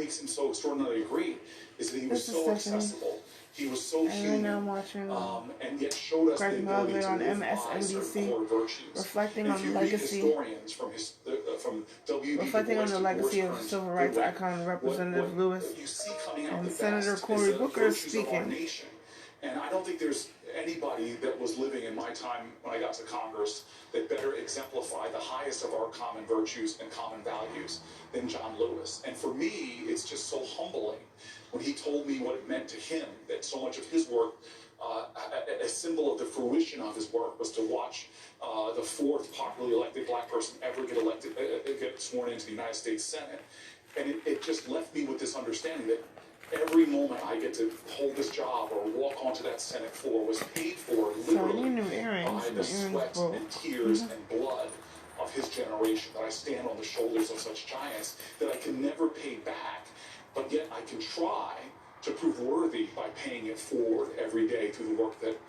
makes him so extraordinarily great is that he was so accessible. He was so human, and yet showed us the ability to live by certain core virtues. Reflecting on the legacy of civil rights icon Representative Lewis and Senator Cory Booker speaking. And I don't think there's anybody that was living in my time when I got to Congress that better exemplified the highest of our common virtues and common values than John Lewis. And for me, it's just so humbling when he told me what it meant to him, that so much of his work, a symbol of the fruition of his work, was to watch the fourth popularly elected black person ever get sworn into the United States Senate. And it just left me with this understanding that every moment I get to hold this job or walk onto that Senate floor was paid for literally by the sweat and tears and blood of his generation, that I stand on the shoulders of such giants that I can never pay back, but yet I can try to prove worthy by paying it forward every day through the work that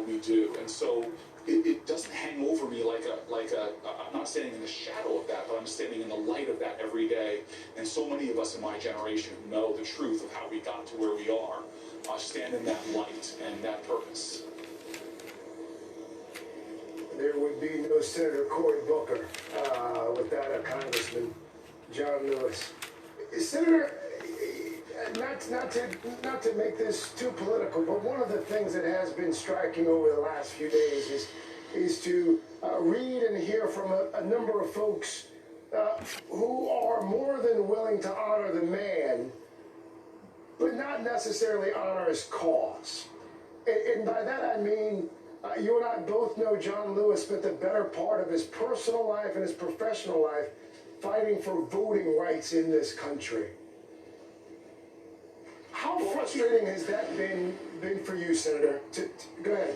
we do. And so it doesn't hang over me like I'm not standing in the shadow of that, but I'm standing in the light of that every day. And so many of us in my generation who know the truth of how we got to where we are stand in that light and that purpose. There would be no Senator Cory Booker without a Congressman John Lewis. Senator, not to make this too political, but one of the things that has been striking over the last few days is to read and hear from a number of folks who are more than willing to honor the man, but not necessarily honor his cause. And by that I mean, you and I both know John Lewis spent the better part of his personal life and his professional life fighting for voting rights in this country. How frustrating has that been for you, Senator? Go ahead.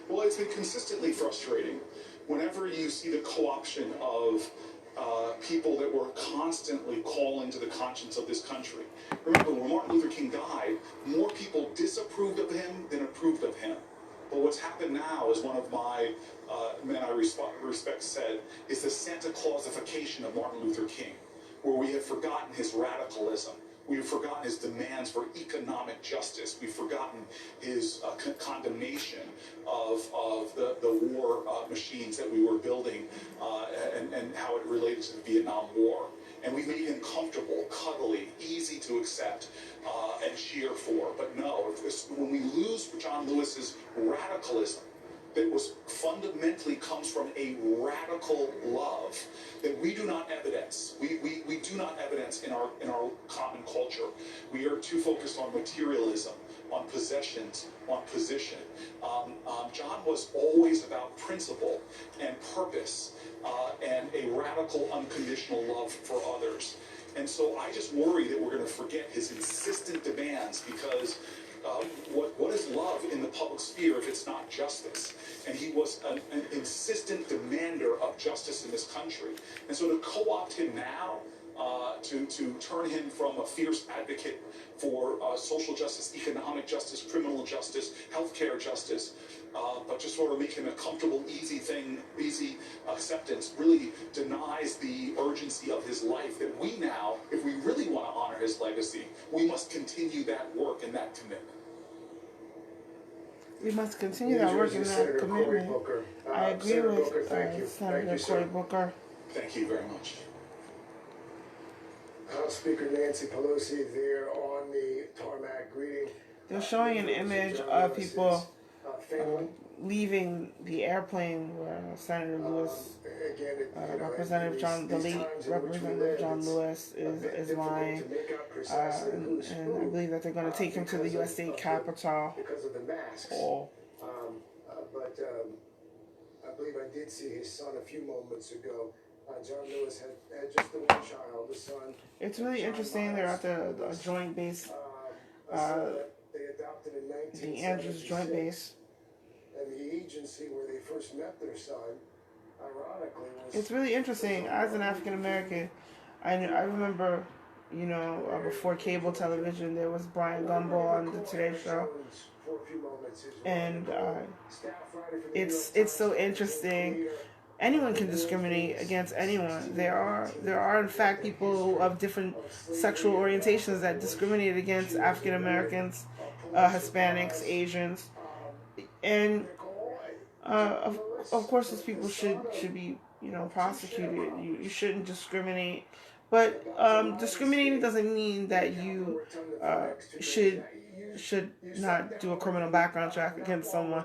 Well, it's been consistently frustrating whenever you see the co-option of people that were constantly calling to the conscience of this country. Remember, when Martin Luther King died, more people disapproved of him than approved of him. But what's happened now, as one of my men I respect said, is the Santa Clausification of Martin Luther King, where we have forgotten his radicalism. We've forgotten his demands for economic justice. We've forgotten his condemnation of the war machines that we were building and how it related to the Vietnam War. And we made him comfortable, cuddly, easy to accept and cheer for. But no, when we lose John Lewis's radicalism, that was fundamentally comes from a radical love that we do not evidence. We do not evidence in our common culture. We are too focused on materialism, on possessions, on position. John was always about principle and purpose and a radical, unconditional love for others. And so I just worry that we're going to forget his insistent demands, because what is love in the public sphere if it's not justice? And he was an insistent demander of justice in this country. And so to co-opt him now, to turn him from a fierce advocate for social justice, economic justice, criminal justice, healthcare justice, but just sort of make him a comfortable, easy acceptance, really denies the urgency of his life, that we now, if we really want to honor his legacy, we must continue that work and that commitment. We must continue that work and that commitment. I agree with Senator Cory Booker. Thank you very much. House Speaker Nancy Pelosi there on the tarmac greeting. They're showing an image of people leaving the airplane where Senator Lewis, Representative John Lewis is lying, and I believe that they're going to take him to the U.S. State Capitol. Because of the masks. But I believe I did see his son a few moments ago. John Lewis had just the one child, the son. It's really interesting. They're at the joint base, they adopted in 1976. the Andrews Joint Base. And the agency where they first met their son, ironically, was... It's really interesting. As an African American, I remember, before cable television, there was Brian Gumbel on the Today Show. And it's so interesting anyone can discriminate against anyone. There are in fact people of different sexual orientations that discriminate against African Americans, Hispanics, Asians, and of course these people should be prosecuted. You shouldn't discriminate, but discriminating doesn't mean that you should not do a criminal background check against someone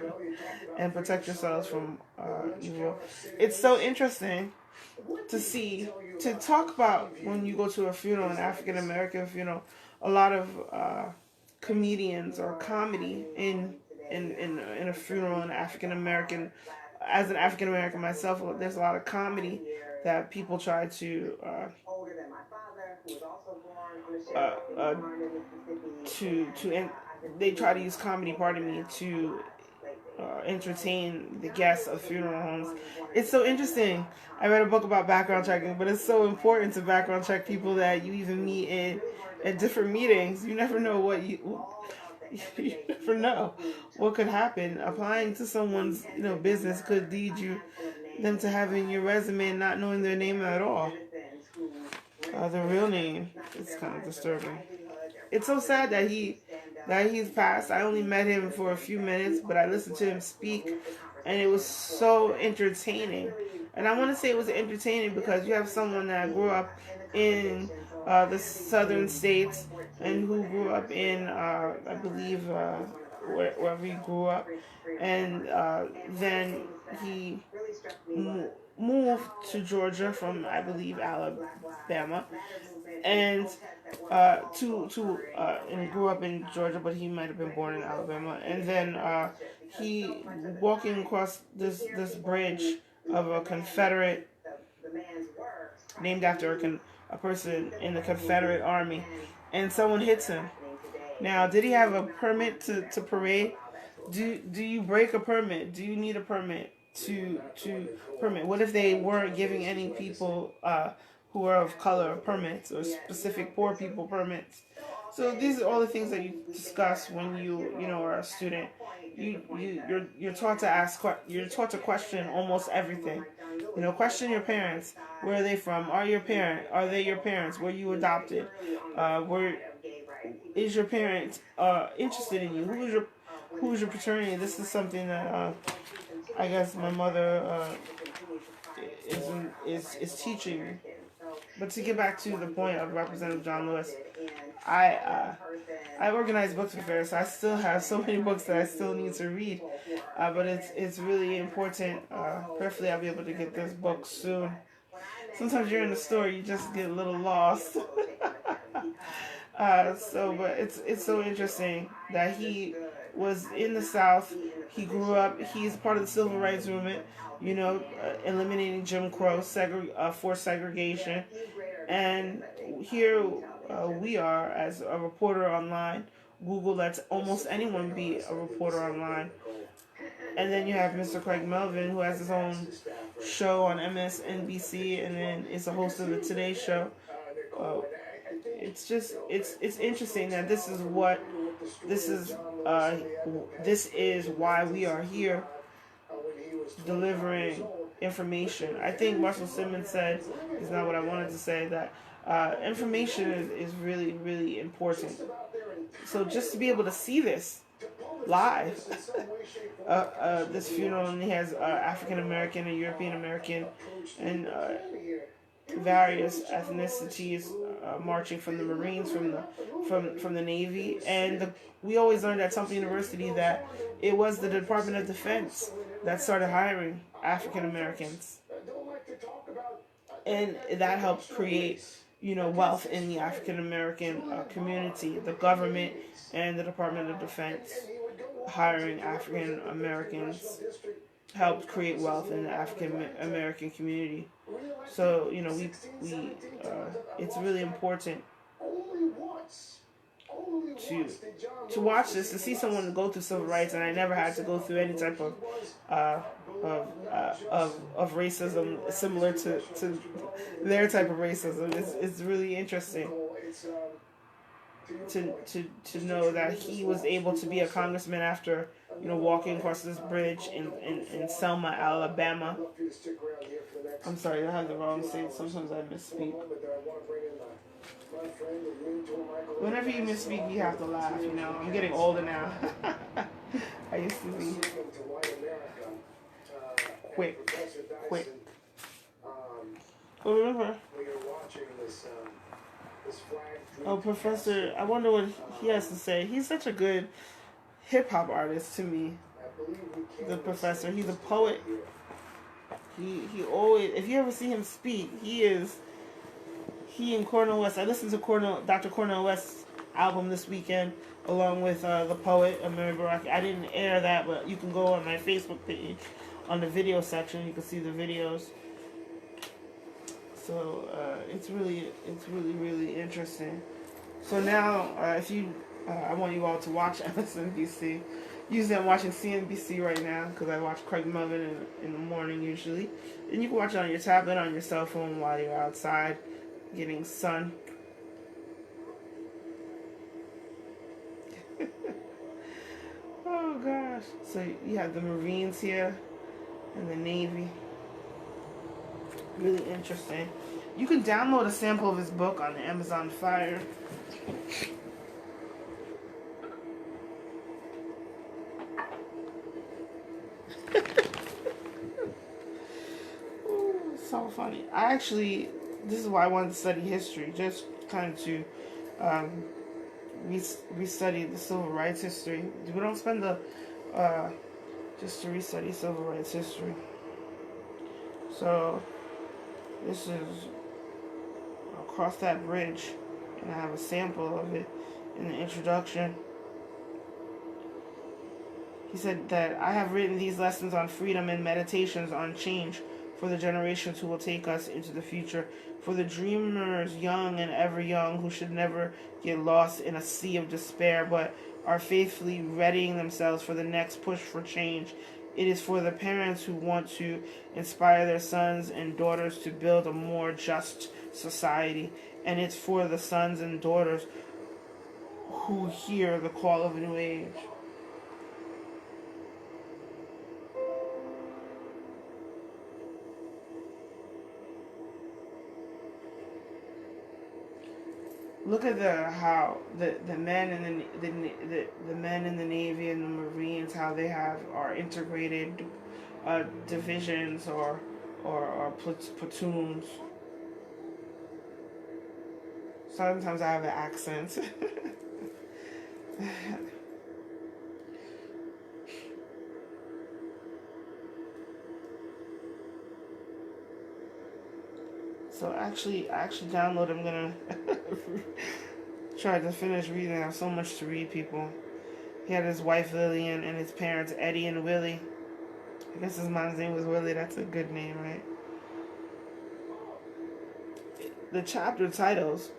and protect yourselves from evil. It's so interesting to talk about when you go to a funeral, an African American funeral. A lot of comedians or comedy in a funeral, an African American. As an African American myself, there's a lot of comedy that people try to they try to use comedy, pardon me, to entertain the guests of funeral homes. It's so interesting. I read a book about background checking, but it's so important to background check people that you even meet at different meetings. You never know you never know what could happen. Applying to someone's business could lead them to having your resume and not knowing their name at all. Their real name. It's kind of disturbing. It's so sad that he's passed. I only met him for a few minutes, but I listened to him speak, and it was so entertaining. And I want to say it was entertaining because you have someone that grew up in the southern states and who grew up in, I believe, wherever he grew up. And then he moved to Georgia from, I believe, Alabama. And and grew up in Georgia, but he might have been born in Alabama. And then he walking across this bridge of a Confederate, named after a person in the Confederate Army, and someone hits him. Now, did he have a permit to parade? Do you break a permit? Do you need a permit to permit? What if they weren't giving any people who are of color permits, or specific poor people permits? So these are all the things that you discuss when you are a student. You're taught to you're taught to question almost everything. Question your parents. Where are they from? Are they your parents? Were you adopted? Is your parent interested in you? Who is your paternity? This is something that I guess my mother is teaching me. But to get back to the point of Representative John Lewis, I organize books fairs, so I still have so many books that I still need to read. But it's really important. Prayerfully, I'll be able to get this book soon. Sometimes you're in the store, you just get a little lost. But it's so interesting that he was in the South. He grew up. He's part of the Civil Rights Movement. Eliminating Jim Crow, forced segregation, and here we are as a reporter online. Google lets almost anyone be a reporter online. And then you have Mr. Craig Melvin, who has his own show on MSNBC, and then is a host of the Today Show. It's interesting that this is why we are here, delivering information. I think Marshall Simmons said, is not what I wanted to say, that information is really, really important. So just to be able to see this live, this funeral, and he has African American and European American and various ethnicities marching, from the Marines, from the Navy, and we always learned at Temple University that it was the Department of Defense that started hiring African Americans, and that helped create wealth in the African American community. The government and the Department of Defense hiring African Americans helped create wealth in the African American community. So it's really important to watch this, to see someone go through civil rights, and I never had to go through any type of racism similar to their type of racism. It's really interesting. to know that he was able to be a congressman after, you know, walking across this bridge in Selma, Alabama. I'm sorry, I have the wrong state. Sometimes I misspeak. Whenever you misspeak, you have to laugh. You know, I'm getting older now. I used to be quick. But remember, oh, Professor, I wonder what he has to say. He's such a good hip hop artist to me. The Professor, he's a poet. He always, if you ever see him speak, he and Cornel West. I listened to Dr. Cornel West's album this weekend, along with the poet Amiri Baraki. I didn't air that, but you can go on my Facebook page on the video section. You can see the videos. So it's really interesting. So now, if you, I want you all to watch MSNBC. Usually I'm watching CNBC right now because I watch Craig Melvin in the morning usually. And you can watch it on your tablet, on your cell phone while you're outside getting sun. Oh gosh. So you have the Marines here and the Navy. Really interesting. You can download a sample of his book on Amazon Fire. Ooh, so funny. This is why I wanted to study history, just kind of to restudy the civil rights history. We don't spend just to restudy civil rights history. So this is across that bridge, and I have a sample of it in the introduction. He said that I have written these lessons on freedom and meditations on change for the generations who will take us into the future, for the dreamers young and ever young who should never get lost in a sea of despair but are faithfully readying themselves for the next push for change. It is for the parents who want to inspire their sons and daughters to build a more just society. And it's for the sons and daughters who hear the call of a new age. Look at the men in the men in the Navy and the Marines, how they are integrated divisions or platoons. Sometimes I have an accent. So I actually downloaded. I'm gonna try to finish reading. I have so much to read, people. He had his wife Lillian and his parents Eddie and Willie. I guess his mom's name was Willie. That's a good name, right? The chapter titles,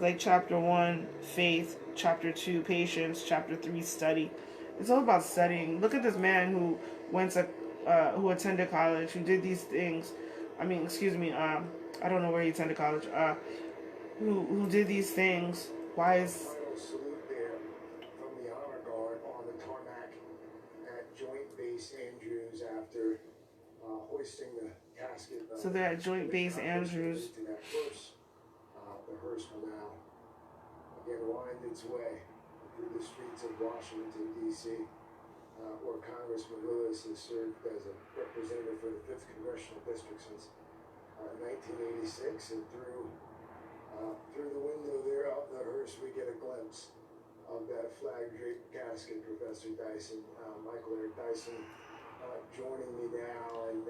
like chapter 1, faith, chapter 2, patience, chapter 3, study. It's all about studying. Look at this man who who attended college, who did these things. I mean, excuse me, I don't know where he attended college. Who did these things? Why is final salute there from the honor guard on the tarmac at Joint Base Andrews after hoisting the casket. So they're at Joint Base Andrews. To that hearse. The hearse will now again wind its way through the streets of Washington, D.C., where Congressman Lewis has served as a representative for the 5th Congressional District since 1986, and through the window there of the hearse we get a glimpse of that flag-draped casket. Professor Dyson, Michael Eric Dyson, joining me now, and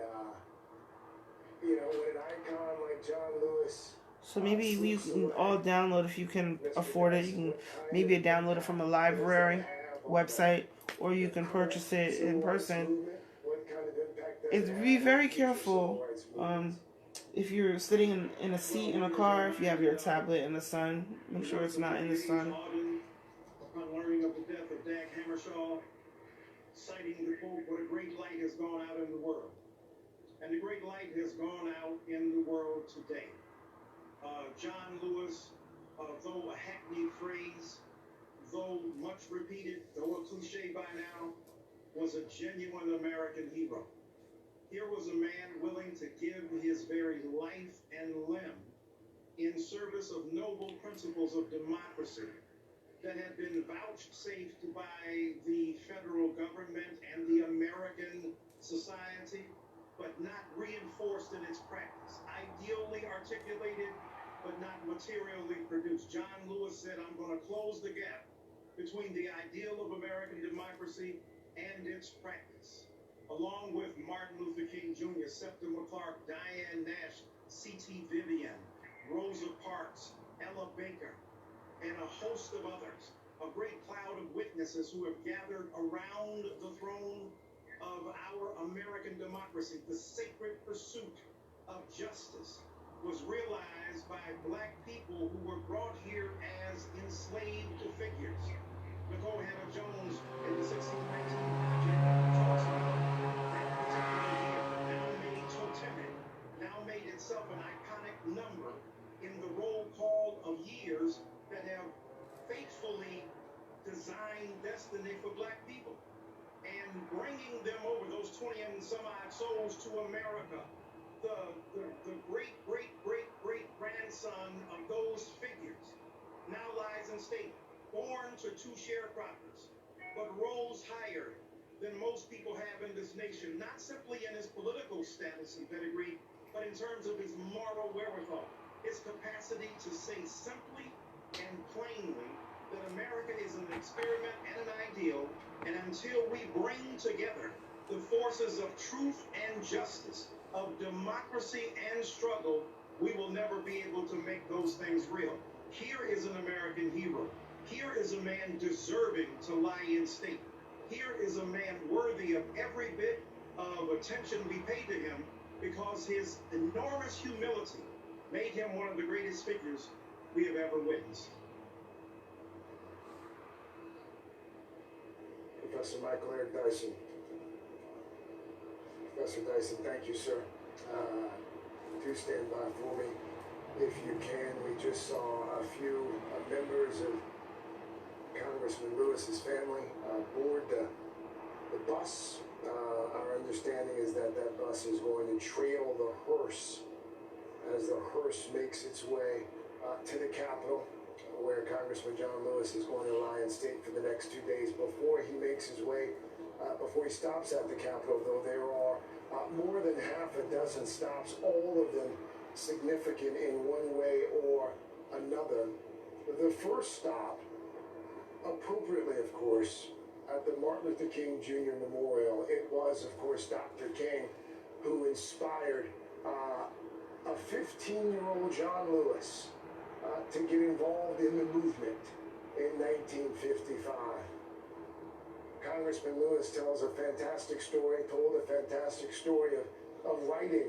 when an icon like John Lewis. So maybe you can all download, if you can afford it. You can maybe download it from a library website, or you can purchase it in person. Be very careful. If you're sitting in a seat in a car, if you have your tablet in the sun, make sure it's not in the sun. Upon learning of the death of Dag Hammarskjöld, citing the quote, "What a great light has gone out in the world." And the great light has gone out in the world today. John Lewis, though a hackneyed phrase, much repeated, though a cliche by now, was a genuine American hero. Here was a man willing to give his very life and limb in service of noble principles of democracy that had been vouchsafed by the federal government and the American society, but not reinforced in its practice. Ideally articulated, but not materially produced. John Lewis said, I'm going to close the gap between the ideal of American democracy and its practice. Along with Martin Luther King Jr., Septima Clark, Diane Nash, C.T. Vivian, Rosa Parks, Ella Baker, and a host of others, a great cloud of witnesses who have gathered around the throne of our American democracy. The sacred pursuit of justice was realized by black people who were brought here as enslaved figures. Nicole Hannah-Jones in the 1619 Project talks about that particular year, now made totemic, now made itself an iconic number in the roll call of years that have faithfully designed destiny for black people. And bringing them over, those 20 and some odd souls to America, the great grandson of those figures now lies in state, born to two sharecroppers, but rose higher than most people have in this nation, not simply in his political status and pedigree, but in terms of his moral wherewithal, his capacity to say simply and plainly that America is an experiment and an ideal, and until we bring together the forces of truth and justice, of democracy and struggle, we will never be able to make those things real. Here is an American hero. Here is a man deserving to lie in state. Here is a man worthy of every bit of attention we pay to him, because his enormous humility made him one of the greatest figures we have ever witnessed. Professor Michael Eric Dyson. Professor Dyson, thank you, sir. Do stand by for me if you can. We just saw a few members of Congressman Lewis's family board the bus. Our understanding is that that bus is going to trail the hearse as the hearse makes its way to the Capitol, where Congressman John Lewis is going to lie in state for the next 2 days before he makes his way, before he stops at the Capitol, though there are more than half a dozen stops, all of them significant in one way or another. The first stop, appropriately of course, at the Martin Luther King Jr. Memorial. It was, of course, Dr. King who inspired a 15-year-old John Lewis to get involved in the movement in 1955. Congressman Lewis told a fantastic story of writing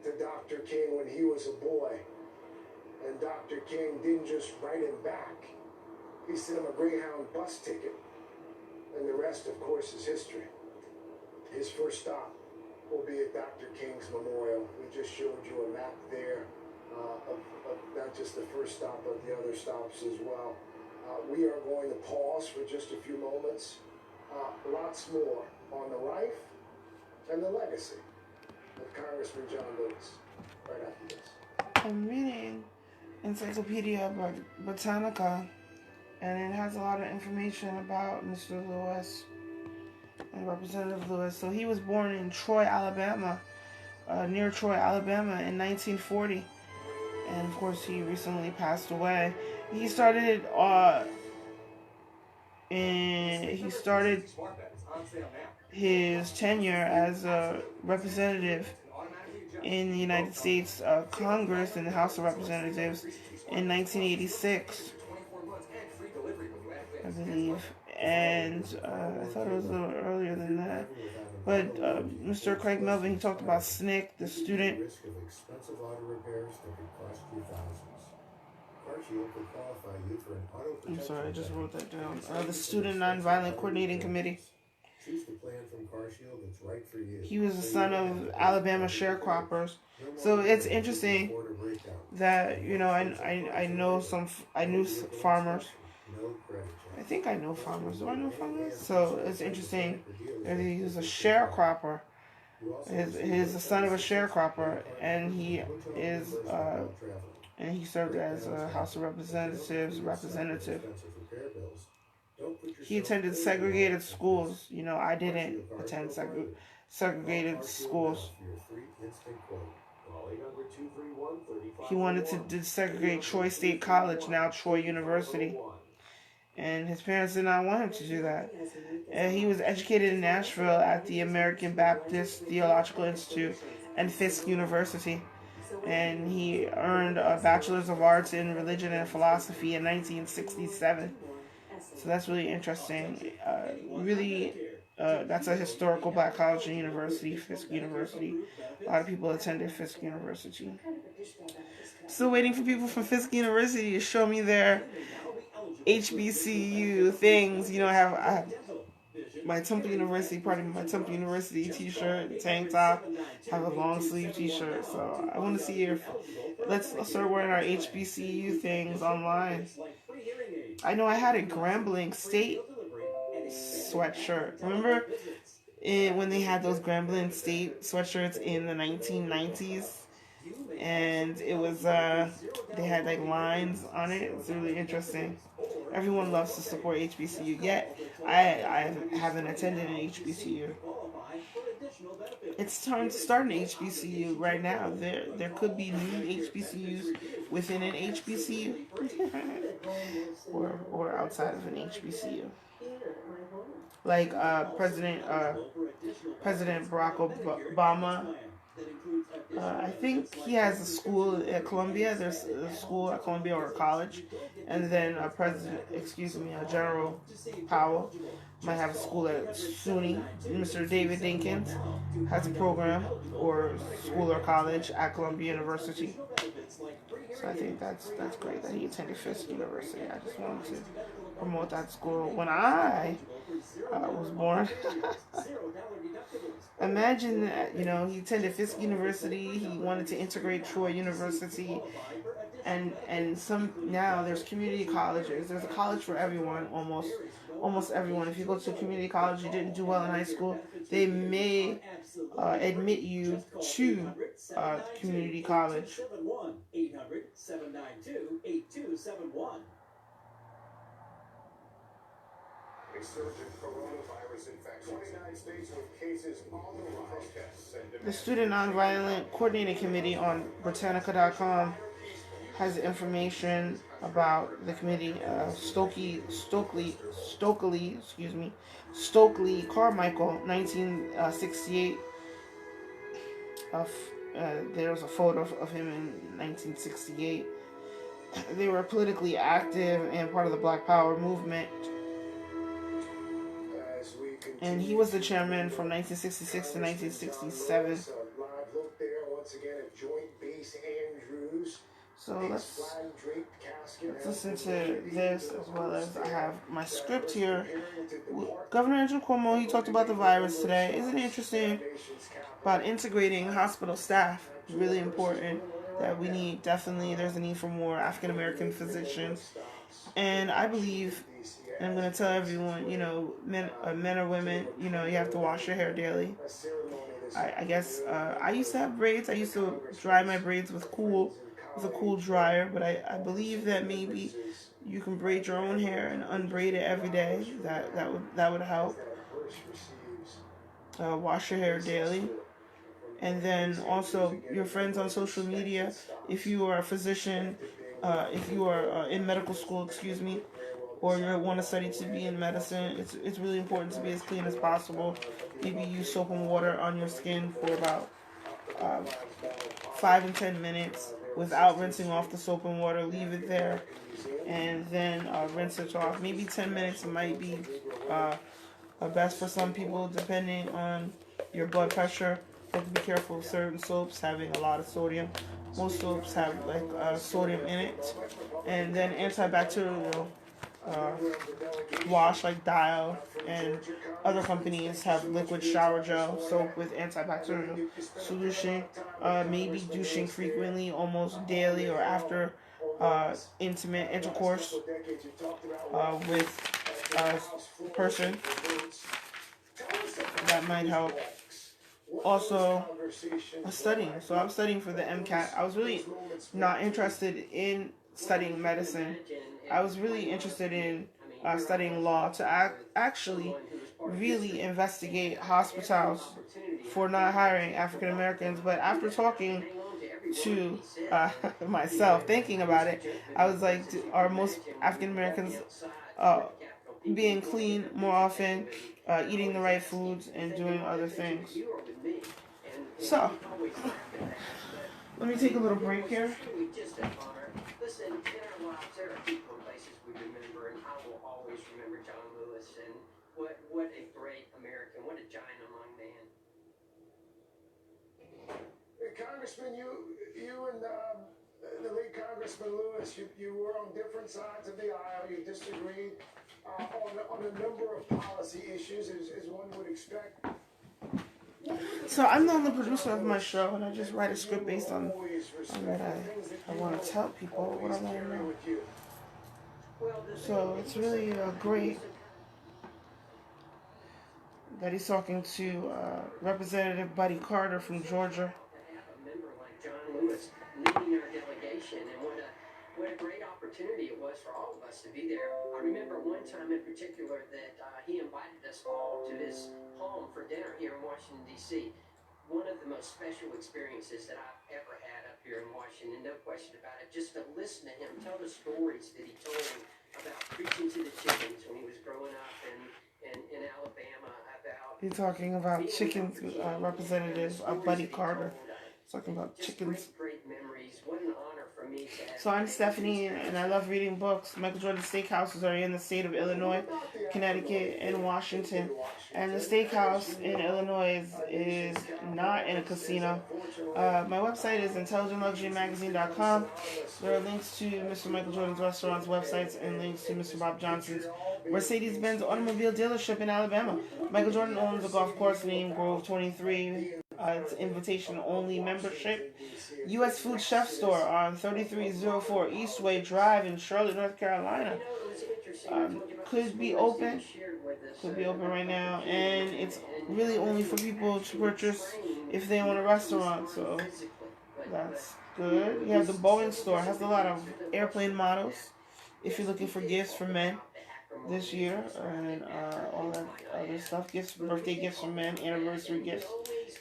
to Dr. King when he was a boy. And Dr. King didn't just write him back. He sent him a Greyhound bus ticket. And the rest, of course, is history. His first stop will be at Dr. King's memorial. We just showed you a map there of not just the first stop, but the other stops as well. We are going to pause for just a few moments. Lots more on the life and the legacy of Congressman John Lewis right after this. I'm reading Encyclopedia Britannica, and it has a lot of information about Mr. Lewis and Representative Lewis. So he was born in Troy, Alabama, near Troy, Alabama in 1940. And of course he recently passed away. He started his tenure as a representative in the United States Congress in the House of Representatives in 1986, I believe. And I thought it was a little earlier than that. But Mr. Craig Melvin, he talked about SNCC, the student. Risk of expensive auto repairs that could cost you thousands. CarShield could qualify you for an auto protection. I'm sorry, I just wrote that down. The Student Nonviolent Coordinating Committee. Choose the plan from CarShield that's right for you. He was the son of Alabama sharecroppers. So it's interesting that, you know, I knew farmers No credit I check. think I know farmers. Do I know farmers? So it's interesting that he was a sharecropper. He's the son of a sharecropper, and he is and he served as a House of Representatives representative. He attended segregated schools. You know, I didn't attend segregated schools. He wanted to desegregate Troy State College, now Troy University, and his parents did not want him to do that. And he was educated in Nashville at the American Baptist Theological Institute and Fisk University, and he earned a Bachelor's of Arts in Religion and Philosophy in 1967. So that's really interesting. That's a historical black college and university, Fisk University. A lot of people attended Fisk University. Still waiting for people from Fisk University to show me their HBCU things. You know, I have my Temple University, my Temple University t-shirt, tank top, have a long sleeve t-shirt. So I want to see if let's start wearing our HBCU things online. I know I had a Grambling State sweatshirt. Remember when they had those Grambling State sweatshirts in the 1990s? And it was they had like lines on it. It's really interesting. Everyone loves to support HBCU. Yet I haven't attended an HBCU. It's time to start an HBCU right now. There could be new HBCUs within an HBCU or outside of an HBCU. Like President Barack Obama. I think he has a school at Columbia. There's a school at Columbia or a college, and then General Powell might have a school at SUNY. Mr. David Dinkins has a program or school or college at Columbia University. So I think that's great that he attended Fisk University. I just wanted to promote that school. When I was born, imagine that, you know, he attended Fisk University. He wanted to integrate Troy University, and some now there's community colleges. There's a college for everyone, almost everyone. If you go to a community college, you didn't do well in high school, they may admit you to community college. The Student Nonviolent Coordinating Committee on Britannica.com has information about the committee. Stokely Carmichael, 1968. There's a photo of him in 1968. They were politically active and part of the Black Power movement. And he was the chairman from 1966 to 1967. So let's listen to this as well as I have my script here. Governor Andrew Cuomo, he talked about the virus today. Isn't it interesting about integrating hospital staff? It's really important that we need, definitely, there's a need for more African American physicians. And I believe, and I'm going to tell everyone, you know, men or women, you know, you have to wash your hair daily. I guess I used to have braids. I used to dry my braids with a cool dryer, but I believe that maybe you can braid your own hair and unbraid it every day. That would help. Wash your hair daily. And then also your friends on social media, if you are a physician, if you are in medical school, or you want to study to be in medicine, it's really important to be as clean as possible. Maybe use soap and water on your skin for about 5 and 10 minutes without rinsing off the soap and water. Leave it there and then rinse it off. Maybe 10 minutes might be best for some people depending on your blood pressure. You have to be careful of certain soaps having a lot of sodium. Most soaps have sodium in it. And then antibacterial wash like Dial and other companies have liquid shower gel soap with antibacterial solution. Maybe douching frequently, almost daily or after intimate intercourse with a person. That might help. Also, studying. So I'm studying for the MCAT. I was really not interested in studying medicine. I was really interested in studying law to actually really investigate hospitals for not hiring African Americans. But after talking to myself, thinking about it, I was like, are most African Americans being clean more often, eating the right foods, and doing other things? So, let me take a little break here. Listen, in our lives, there are people and places we remember, and I will always remember John Lewis, and what a great American, what a giant among man. Congressman, you and the late Congressman Lewis, you were on different sides of the aisle. You disagreed on a number of policy issues, as one would expect. So I'm the only producer of my show, and I just write a script based on what I want to tell people, what I want to know. So it's really great that he's talking to Representative Buddy Carter from Georgia. A member like John Lewis leading our delegation, and what a great opportunity it was for all of us to be there. I remember one time in particular that he invited us all to his home for dinner here in Washington, D.C. One of the most special experiences that I've ever had up here in Washington, no question about it. Just to listen to him tell the stories that he told about preaching to the chickens when he was growing up in Alabama. He's talking about chickens, Representative Buddy Carter. He's talking about chickens. Great memories. What an honor for me to have. So I'm Stephanie, and I love reading books. Michael Jordan Steakhouses are in the state of Illinois, Connecticut, and Washington. And the steakhouse in Illinois is not in a casino. My website is intelligentluxurymagazine.com. There are links to Mr. Michael Jordan's restaurant's websites and links to Mr. Bob Johnson's Mercedes-Benz automobile dealership in Alabama. Michael Jordan owns a golf course named Grove 23. It's invitation-only membership. U.S. Food Chef Store on 3304 Eastway Drive in Charlotte, North Carolina. Could be open right now, and it's really only for people to purchase if they own a restaurant, so that's good. You have the Boeing store, has a lot of airplane models if you're looking for gifts for men this year, and all that other stuff, gifts, birthday gifts for men, anniversary gifts,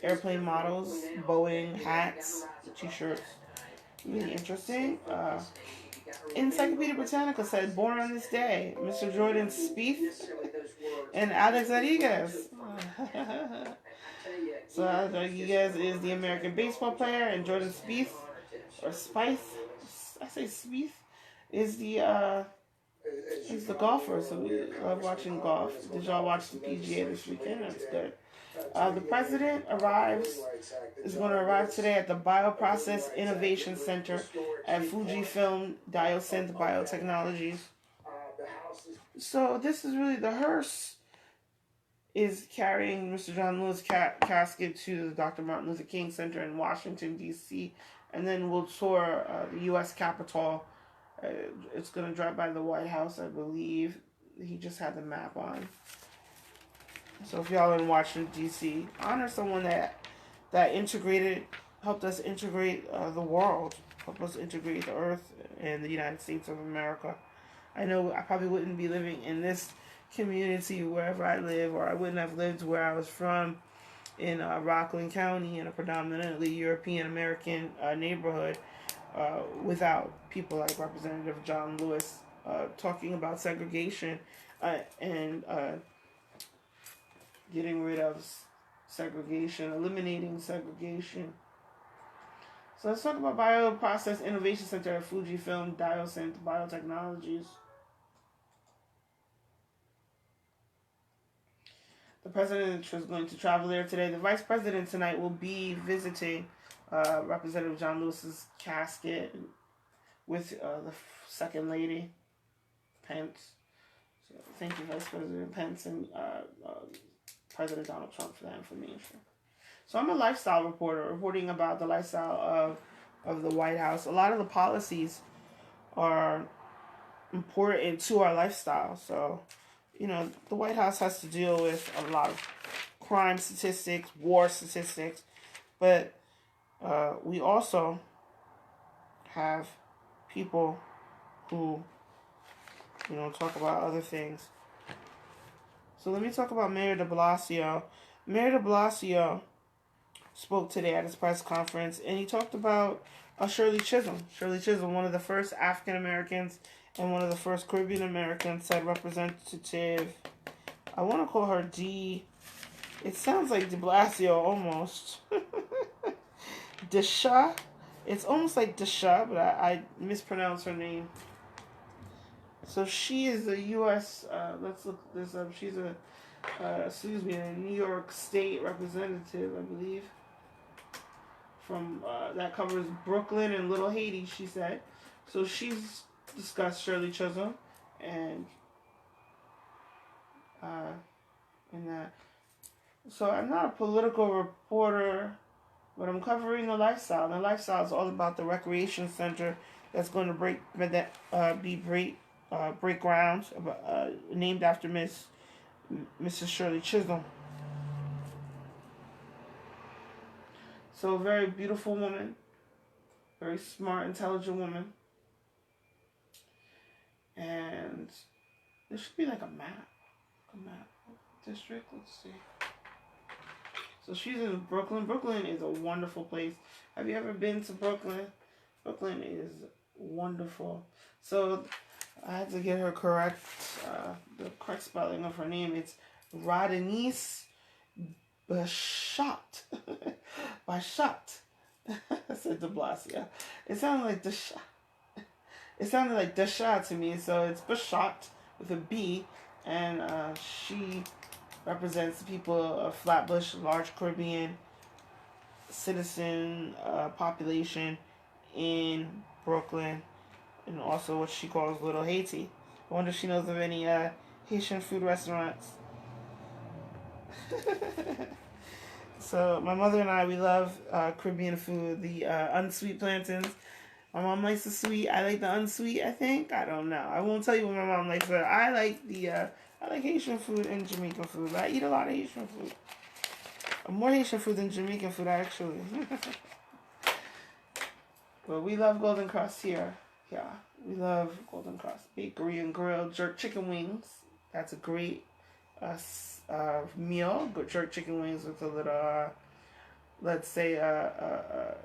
airplane models, Boeing hats, t-shirts. Really interesting. Encyclopedia Britannica said, born on this day, Mr. Jordan Spieth and Alex Rodriguez. So Alex Rodriguez is the American baseball player, and Jordan Spieth, or Spieth, I say Spieth, is the golfer. So we love watching golf. Did y'all watch the PGA this weekend? That's good. The president is going to arrive today at the Bioprocess Innovation Center at Fujifilm Diosynth Biotechnologies. So this is really the hearse is carrying Mr. John Lewis casket to the Dr. Martin Luther King Center in Washington, D.C., and then we'll tour the U.S. Capitol. It's going to drive by the White House, I believe. He just had the map on. So if y'all in Washington, D.C., honor someone that helped us integrate the world, helped us integrate the earth and the United States of America. I know I probably wouldn't be living in this community wherever I live, or I wouldn't have lived where I was from in Rockland County in a predominantly European American neighborhood without people like Representative John Lewis talking about segregation and getting rid of segregation, eliminating segregation. So let's talk about Bioprocess Innovation Center at Fujifilm Diosynth Biotechnologies. The president is going to travel there today. The vice president tonight will be visiting Representative John Lewis's casket with the second lady, Pence. So thank you, Vice President Pence and President Donald Trump for that information. So I'm a lifestyle reporter reporting about the lifestyle of the White House. A lot of the policies are important to our lifestyle. So, the White House has to deal with a lot of crime statistics, war statistics, but we also have people who, talk about other things. So let me talk about Mayor de Blasio. Mayor de Blasio spoke today at his press conference, and he talked about Shirley Chisholm. Shirley Chisholm, one of the first African Americans and one of the first Caribbean Americans, said Representative, I want to call her D. It sounds like de Blasio almost. Desha. It's almost like Desha, but I mispronounce her name. So she is a U.S. Let's look this up. She's a New York State representative, I believe. From that covers Brooklyn and Little Haiti, she said. So she's discussed Shirley Chisholm and that. So I'm not a political reporter, but I'm covering the lifestyle. And the lifestyle is all about the recreation center that's going to break ground, named after Mrs. Shirley Chisholm. So a very beautiful woman, very smart, intelligent woman. And there should be like a map. District, let's see. So she's in Brooklyn. Brooklyn is a wonderful place. Have you ever been to Brooklyn? Brooklyn is wonderful. So I had to get her correct, the correct spelling of her name. It's Radenice Bashat. Bashat. I said de Blasio. It sounded like Desha. It sounded like Desha to me, so it's Bashat with a B, and she represents the people of Flatbush, large Caribbean citizen population in Brooklyn, and also what she calls Little Haiti. I wonder if she knows of any Haitian food restaurants. So my mother and I, we love Caribbean food, the unsweet plantains. My mom likes the sweet. I like the unsweet, I think. I don't know. I won't tell you what my mom likes, but I like I like Haitian food and Jamaican food. I eat a lot of Haitian food. More Haitian food than Jamaican food, actually. But we love Golden Cross here. Yeah, we love Golden Cross Bakery and Grill. Jerk chicken wings. That's a great meal. Jerk chicken wings with a little, let's say, a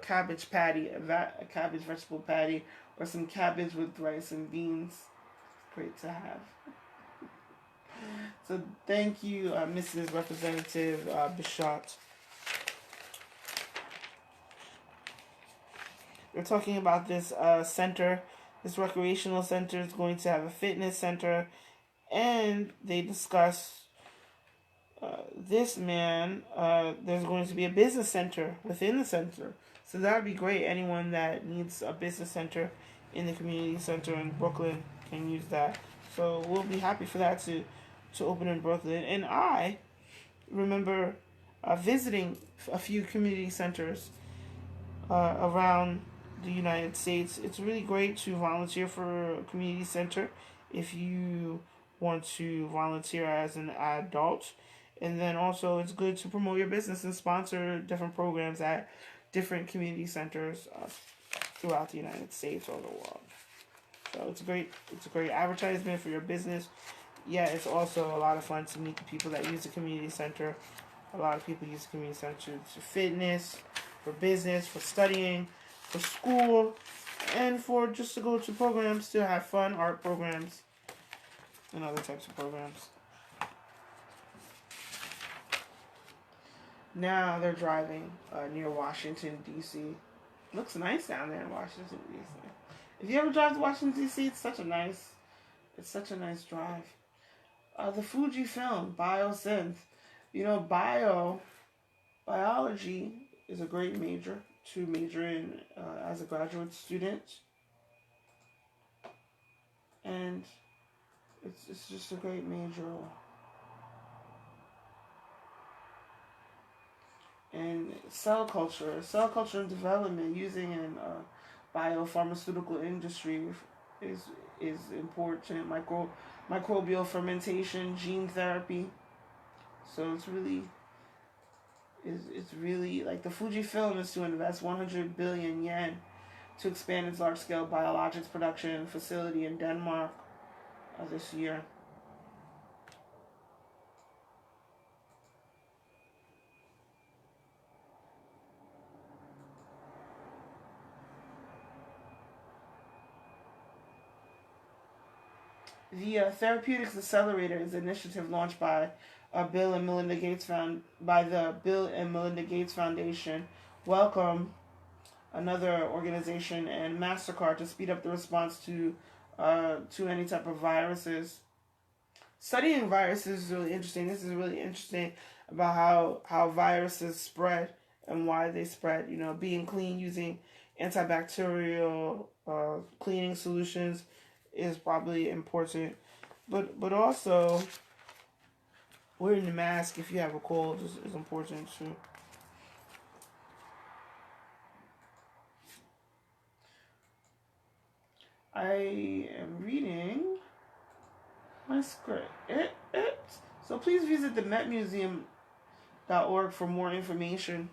cabbage patty, a cabbage vegetable patty, or some cabbage with rice and beans. Great to have. So thank you, Mrs. Representative Bishat. We're talking about this center. This recreational center is going to have a fitness center, and they discuss there's going to be a business center within the center. So that would be great. Anyone that needs a business center in the community center in Brooklyn can use that. So we'll be happy for that to open in Brooklyn. And I remember visiting a few community centers around the United States. It's really great to volunteer for a community center if you want to volunteer as an adult. And then also it's good to promote your business and sponsor different programs at different community centers throughout the United States or the world. So it's a great advertisement for your business. Yeah, it's also a lot of fun to meet the people that use the community center. A lot of people use the community center for fitness, for business, for studying, for school, and for just to go to programs to have fun, art programs, and other types of programs. Now they're driving near Washington, D.C. Looks nice down there in Washington, D.C. If you ever drive to Washington, D.C., it's such a nice drive. The Fujifilm Biosynth. Biology is a great major to major in as a graduate student. And it's just a great major. And cell culture and development, using and biopharmaceutical industry is important. Microbial fermentation, gene therapy. So it's really like the Fujifilm is to invest 100 billion yen to expand its large-scale biologics production facility in Denmark this year. The Therapeutics Accelerator is an initiative launched by the Bill and Melinda Gates Foundation. Welcome, another organization, and MasterCard to speed up the response to any type of viruses. Studying viruses is really interesting. This is really interesting about how viruses spread and why they spread. You know, being clean using antibacterial cleaning solutions is probably important, but also wearing the mask if you have a cold is important too. I am reading my script. So please visit the metmuseum.org for more information.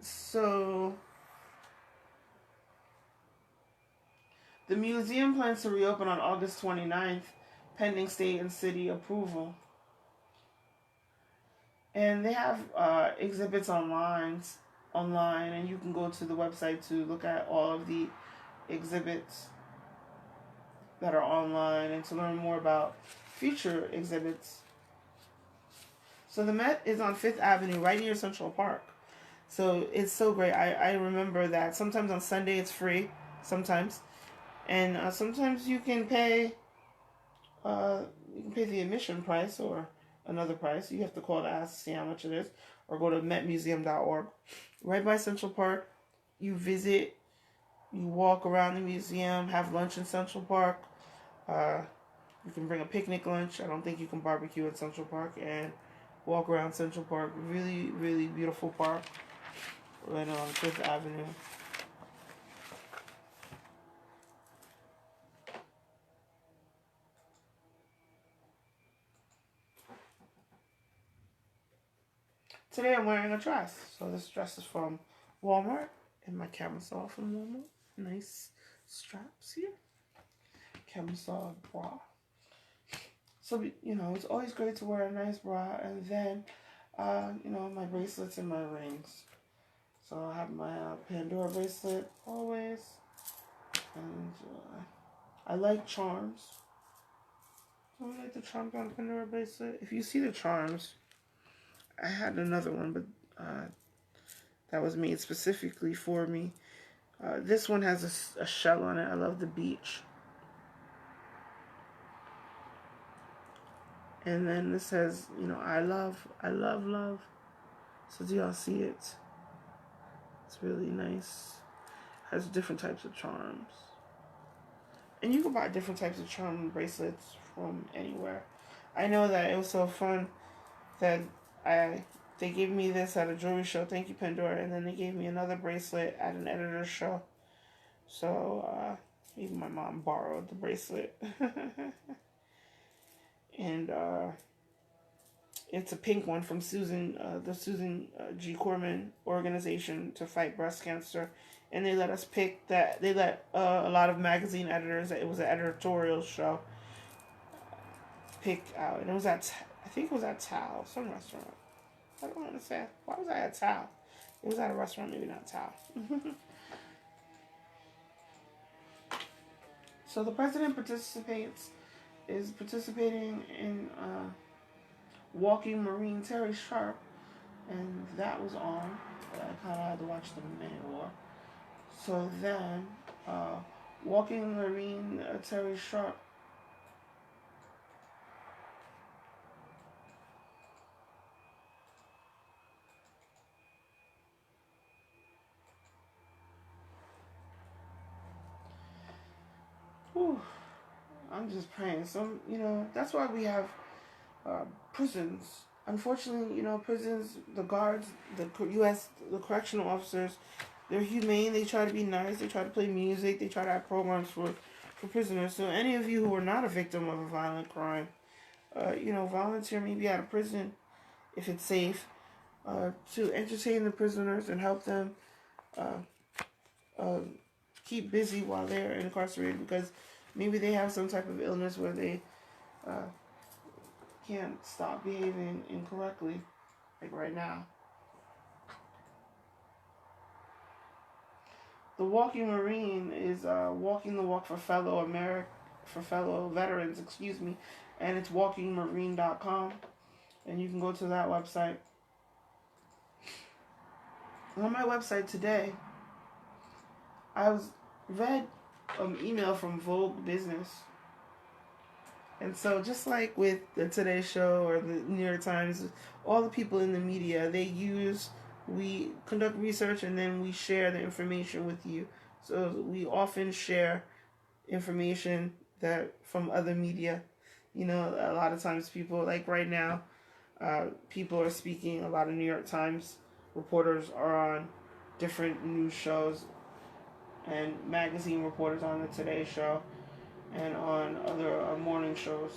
So the museum plans to reopen on August 29th, pending state and city approval. And they have exhibits online, and you can go to the website to look at all of the exhibits that are online and to learn more about future exhibits. So the Met is on 5th Avenue, right near Central Park. So it's so great. I remember that sometimes on Sunday it's free, sometimes. And sometimes you can pay the admission price or another price. You have to call to ask to see how much it is, or go to metmuseum.org. Right by Central Park, you visit, you walk around the museum, have lunch in Central Park. You can bring a picnic lunch. I don't think you can barbecue in Central Park, and walk around Central Park. Really, really beautiful park right on 5th Avenue. Today I'm wearing a dress. So this dress is from Walmart, and my camisole from Walmart. Nice straps here. Camisole bra. So, you know, it's always great to wear a nice bra, and then, you know, my bracelets and my rings. So I have my Pandora bracelet always, and I like charms. I like the charms on the Pandora bracelet. If you see the charms, I had another one, but that was made specifically for me. This one has a shell on it. I love the beach. And then this says, you know, I love. So do y'all see it? It's really nice. Has different types of charms. And you can buy different types of charm bracelets from anywhere. I know that it was so fun that they gave me this at a jewelry show. Thank you, Pandora. And then they gave me another bracelet at an editor's show. So even my mom borrowed the bracelet. And it's a pink one from the Susan G. Komen organization to fight breast cancer. And they let us pick that. They let a lot of magazine editors, it was an editorial show, pick out. And it was at, I think it was at Tao, some restaurant. I don't want to say. Why was I at Tao? It was at a restaurant, maybe not Tao. So the president is participating in Walking Marine Terry Sharp, and that was on. I kind of had to watch the Man War. So then, Walking Marine Terry Sharp. Whew. I'm just praying. So, you know, that's why we have prisons. Unfortunately, you know, prisons, the guards, the correctional officers, They're humane. They try to be nice. They try to play music. They try to have programs for prisoners. So any of you who are not a victim of a violent crime, volunteer maybe out of prison if it's safe, to entertain the prisoners and help them keep busy while they're incarcerated, because maybe they have some type of illness where they can't stop behaving incorrectly, like right now. The Walking Marine is walking the walk for fellow veterans, and it's walkingmarine.com, and you can go to that website. On my website today, I read an email from Vogue Business. And so just like with the Today Show or the New York Times, all the people in the media, we conduct research and then we share the information with you. So we often share information that from other media. A lot of times people, like right now, people are speaking, a lot of New York Times reporters are on different news shows, and magazine reporters on the Today Show and on other morning shows.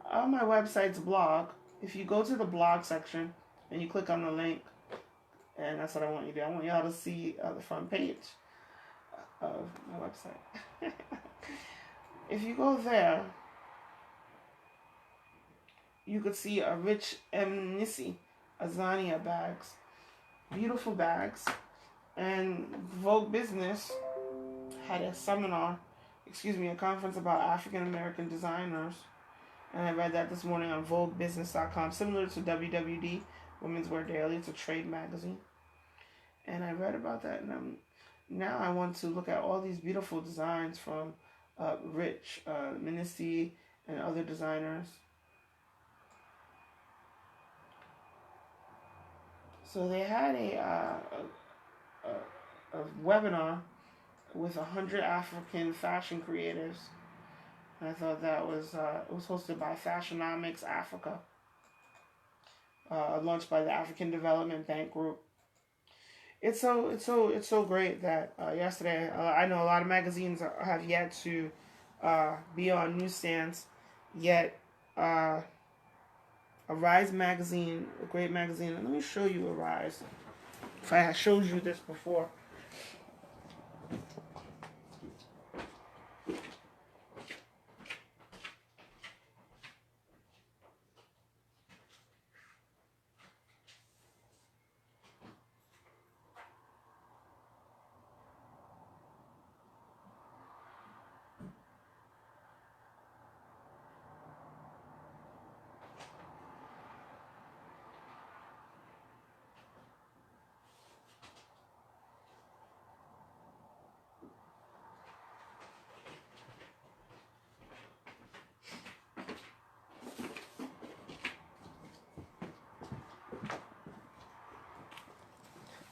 On my website's blog, if you go to the blog section and you click on the link, and that's what I want you to do. I want y'all to see the front page of my website. If you go there, you could see a Rich M. Nissi Azania bags. Beautiful bags. And Vogue Business had a conference about African American designers. And I read that this morning on VogueBusiness.com, similar to WWD, Women's Wear Daily. It's a trade magazine. And I read about that, and now I want to look at all these beautiful designs from Rich Minissi and other designers. So they had a webinar with 100 African fashion creatives. And I thought that was it was hosted by Fashionomics Africa, launched by the African Development Bank Group. It's so great that yesterday, I know a lot of magazines have yet to be on newsstands, yet Arise magazine, a great magazine. And let me show you Arise. If I showed you this before.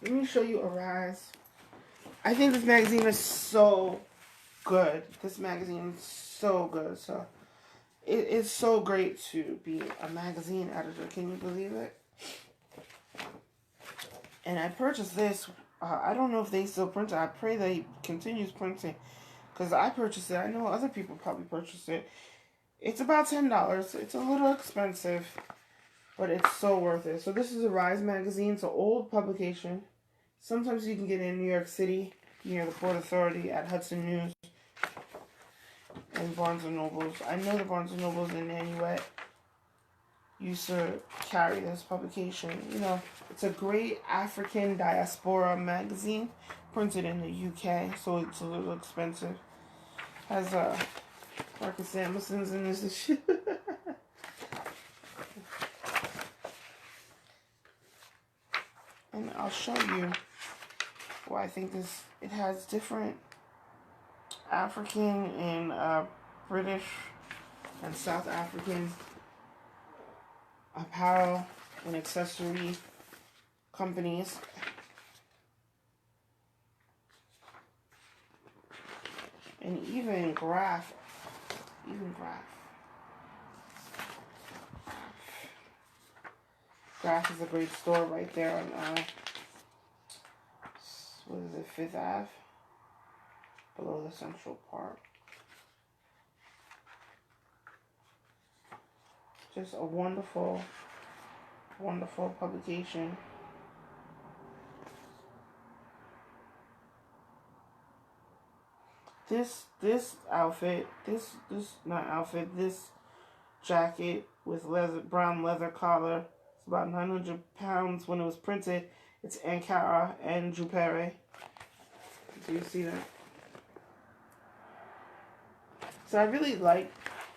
Let me show you Arise. I think this magazine is so good. This magazine is so good. So it is so great to be a magazine editor. Can you believe it? And I purchased this. I don't know if they still print it. I pray they continues printing, because I purchased it. I know other people probably purchased it. It's about $10. It's a little expensive, but it's so worth it. So this is Arise magazine. It's an old publication. Sometimes you can get it in New York City, near the Port Authority, at Hudson News and Barnes & Nobles. I know the Barnes & Nobles in Nanuet used to carry this publication. It's a great African diaspora magazine, printed in the UK, so it's a little expensive. Has Marcus Samuelson's in this shit. And I'll show you why I think it has different African and British and South African apparel and accessory companies. And even Graf. Graf is a great store right there on what is it, 5th Ave, below the Central Park. Just a wonderful, wonderful publication. This outfit, this jacket with brown leather collar. It's about 900 pounds when it was printed. It's Ankara and Jupere. Do you see that? So I really like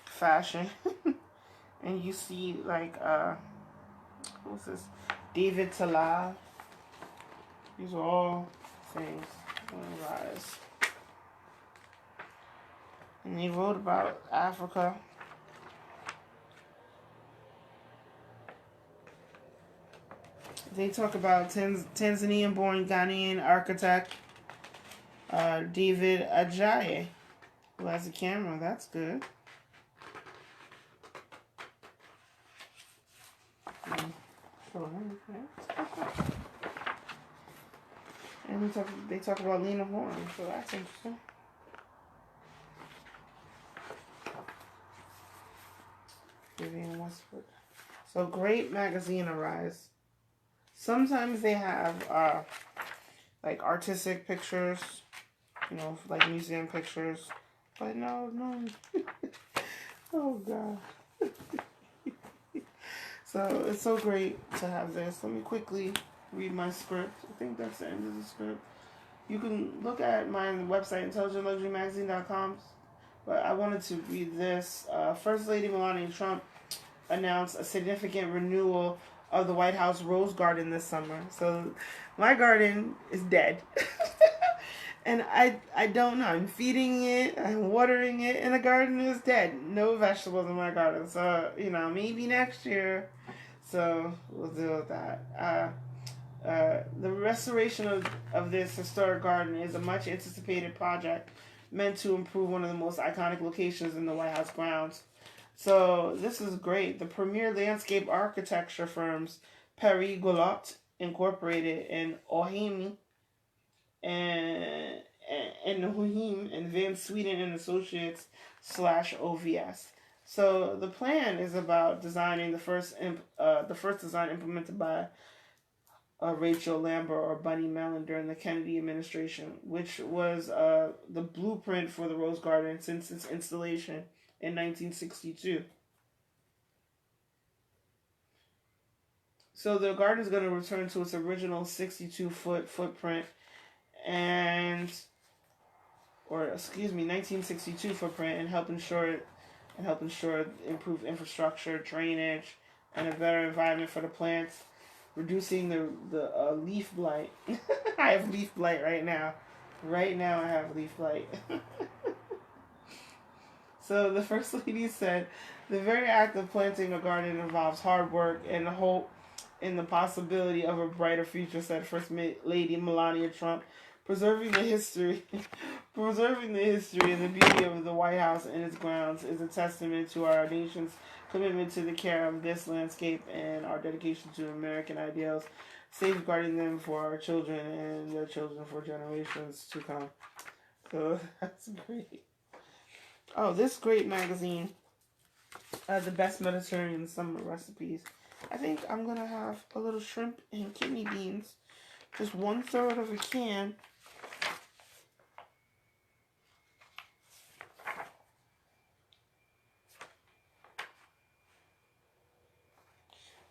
fashion. And you see like what's this? David Talal. These are all things on the rise. And he wrote about Africa. They talk about Tanzanian-born Ghanaian architect David Ajayi, who has a camera. That's good. And they talk about Lena Horne, so that's interesting. Vivienne Westwood. So great magazine, Arise. Sometimes they have like artistic pictures, you know, like museum pictures. But no. Oh God. So it's so great to have this. Let me quickly read my script. I think that's the end of the script. You can look at my website, intelligentluxurymagazine.com. But I wanted to read this. First Lady Melania Trump announced a significant renewal of the White House Rose Garden this summer. So my garden is dead. And I don't know. I'm feeding it, I'm watering it, and the garden is dead. No vegetables in my garden. So, you know, maybe next year. So we'll deal with that. The restoration of this historic garden is a much anticipated project meant to improve one of the most iconic locations in the White House grounds. So this is great. The premier landscape architecture firms Paris Gulot Incorporated and Ohimi and Huhim and Van Sweden and Associates /OVS. So the plan is about designing the first design implemented by Rachel Lambert or Bunny Mellon during the Kennedy administration, which was the blueprint for the Rose Garden since its installation in 1962. So the garden is going to return to its original 62-foot footprint 1962 footprint and help ensure improved infrastructure, drainage, and a better environment for the plants, reducing the leaf blight. I have leaf blight right now. Right now I have leaf blight. So the First Lady said, the very act of planting a garden involves hard work and hope in the possibility of a brighter future, said First Lady Melania Trump. Preserving the history and the beauty of the White House and its grounds is a testament to our nation's commitment to the care of this landscape and our dedication to American ideals, safeguarding them for our children and their children for generations to come. So that's great. Oh, this great magazine, The Best Mediterranean Summer Recipes. I think I'm going to have a little shrimp and kidney beans. Just 1/3 of a can.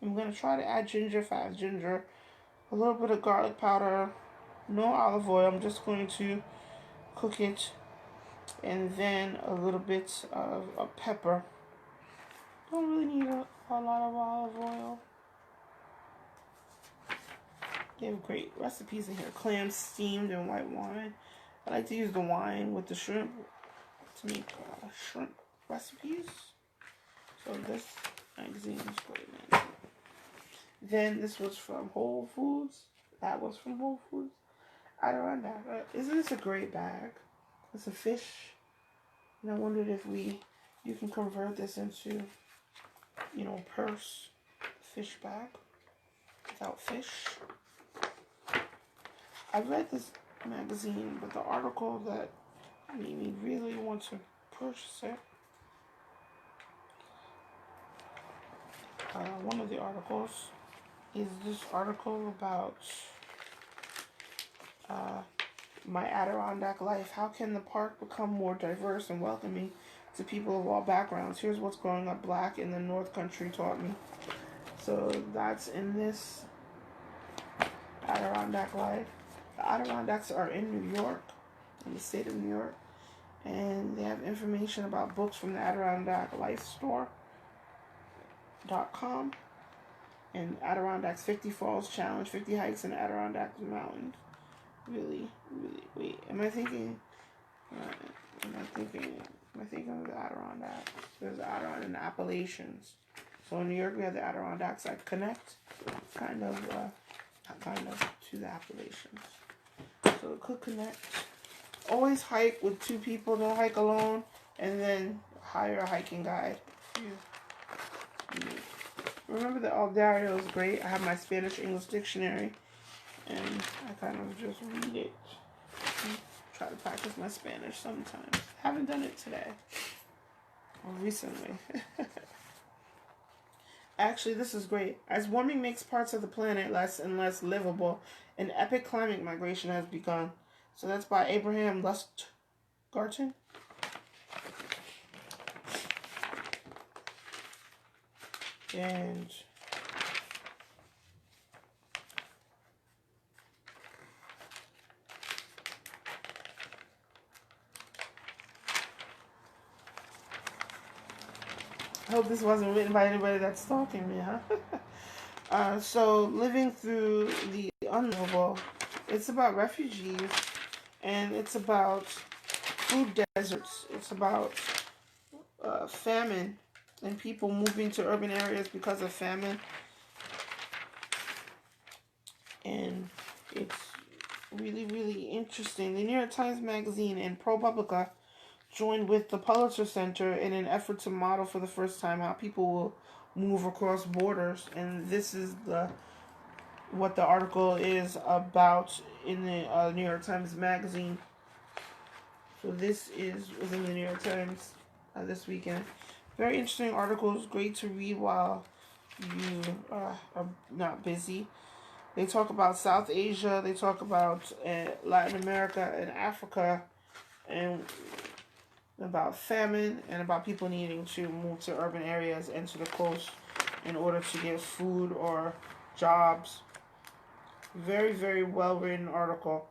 I'm going to try to add ginger, fast ginger, a little bit of garlic powder, no olive oil. I'm just going to cook it, and then a little bit of pepper. Don't really need a lot of olive oil. They have great recipes in here. Clams steamed in white wine. I like to use the wine with the shrimp to make shrimp recipes. So this magazine is great, man. Then this was from Whole Foods. That was from Whole Foods. Adirondack. Isn't this a great bag? It's a fish. And I wondered if you can convert this into, you know, purse, fish bag without fish. I read this magazine, but the article that made me really want to purchase it, one of the articles is this article about my Adirondack life. How can the park become more diverse and welcoming to people of all backgrounds? Here's what's growing up black in the North Country taught me. So that's in this Adirondack life. The Adirondacks are in New York, in the state of New York, and they have information about books from the Adirondack Life Store.com and Adirondacks 50 Falls Challenge, 50 Hikes in Adirondack Mountains. Really, wait, am I thinking of the Adirondacks? There's the Adirondacks and the Appalachians. So in New York we have the Adirondacks that connect, kind of to the Appalachians. So it could connect. Always hike with 2 people, don't hike alone, and then hire a hiking guide. Remember that Aldario is great. I have my Spanish-English dictionary, and I kind of just read it. Try to practice my Spanish sometimes. Haven't done it today. Or recently. Actually, this is great. As warming makes parts of the planet less and less livable, an epic climate migration has begun. So that's by Abraham Lustgarten. And I hope this wasn't written by anybody that's stalking me, huh? So, living through the unlivable. It's about refugees, and it's about food deserts. It's about famine and people moving to urban areas because of famine. And it's really, really interesting. The New York Times Magazine and ProPublica joined with the Pulitzer Center in an effort to model for the first time how people will move across borders. And this is what the article is about in the New York Times Magazine. So this was in the New York Times this weekend. Very interesting articles, great to read while you are not busy. They talk about South Asia, they talk about Latin America and Africa, and about famine, and about people needing to move to urban areas and to the coast in order to get food or jobs. Very, very well written article.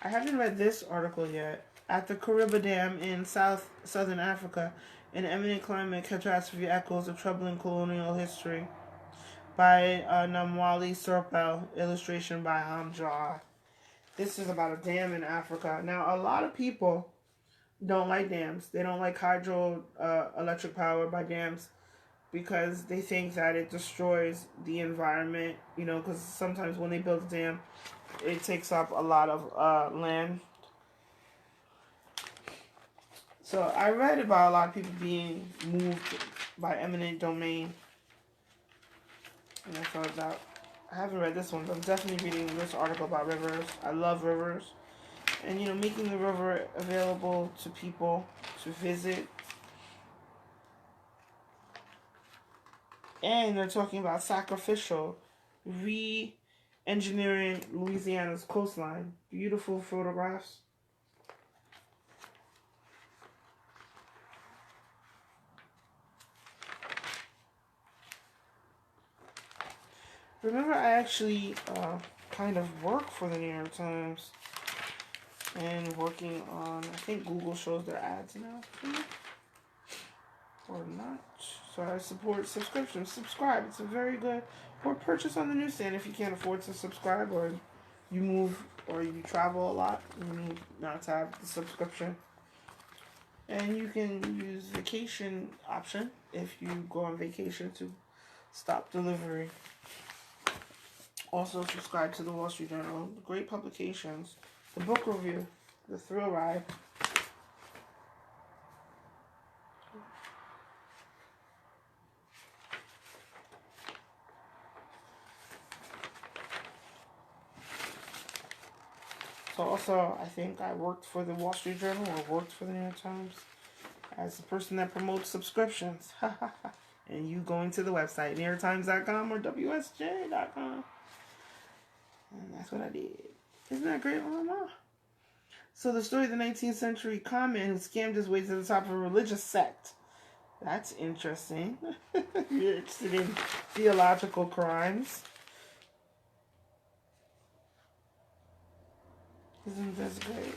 I haven't read this article yet. At the Kariba Dam in southern Africa, an imminent climate catastrophe echoes a troubling colonial history. By Namwali Serpel, illustration by Hamja. This is about a dam in Africa. Now, a lot of people don't like dams. They don't like electric power by dams because they think that it destroys the environment, because sometimes when they build a dam, it takes up a lot of land. So I read about a lot of people being moved by eminent domain. And I thought about, I haven't read this one, but I'm definitely reading this article about rivers. I love rivers. And, making the river available to people to visit. And they're talking about sacrificial re-engineering Louisiana's coastline. Beautiful photographs. Remember, I actually kind of work for the New York Times and working on, I think Google shows their ads now, or not. So I support subscription. Subscribe. It's a very good, or purchase on the newsstand if you can't afford to subscribe, or you move or you travel a lot and you need not to have the subscription. And you can use vacation option if you go on vacation to stop delivery. Also subscribe to the Wall Street Journal. Great publications. The book review. The Thrill Ride. So also, I think I worked for the Wall Street Journal or worked for the New York Times as the person that promotes subscriptions. And you going to the website, NewYorkTimes.com or WSJ.com. And that's what I did. Isn't that great, Mama? So the story of the 19th century con man who scammed his way to the top of a religious sect. That's interesting. You're interested in theological crimes. Isn't this great?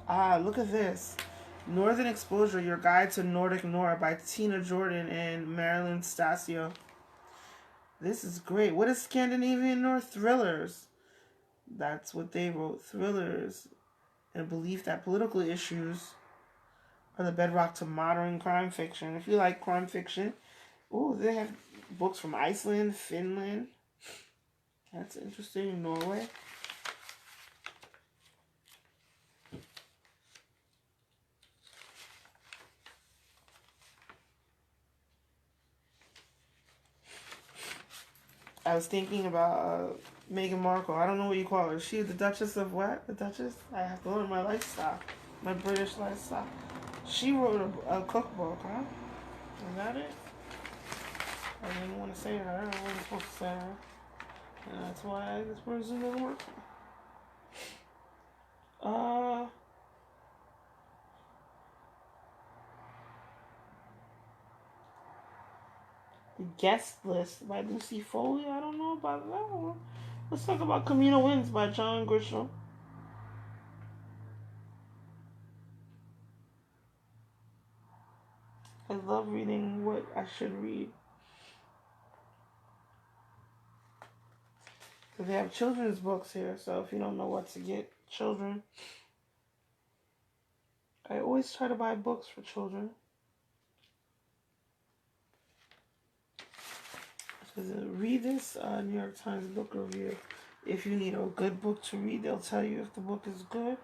Ah, look at this. Northern Exposure, Your Guide to Nordic Noir by Tina Jordan and Marilyn Stasio. This is great. What is Scandinavian Noir? Thrillers. That's what they wrote. Thrillers. And a belief that political issues are the bedrock to modern crime fiction. If you like crime fiction, oh, they have books from Iceland, Finland. That's interesting. Norway. I was thinking about Meghan Markle. I don't know what you call her. Is she the Duchess of what? The Duchess? I have to learn my lifestyle. My British lifestyle. She wrote a cookbook, huh? Is that it? I didn't want to say her. I wasn't supposed to say her. And that's why this person doesn't work. The Guest List by Lucy Foley. I don't know about that one. Let's talk about Communal Winds by John Grisham. I love reading what I should read. So they have children's books here, so if you don't know what to get children, I always try to buy books for children. So read this New York Times book review. If you need a good book to read, they'll tell you if the book is good.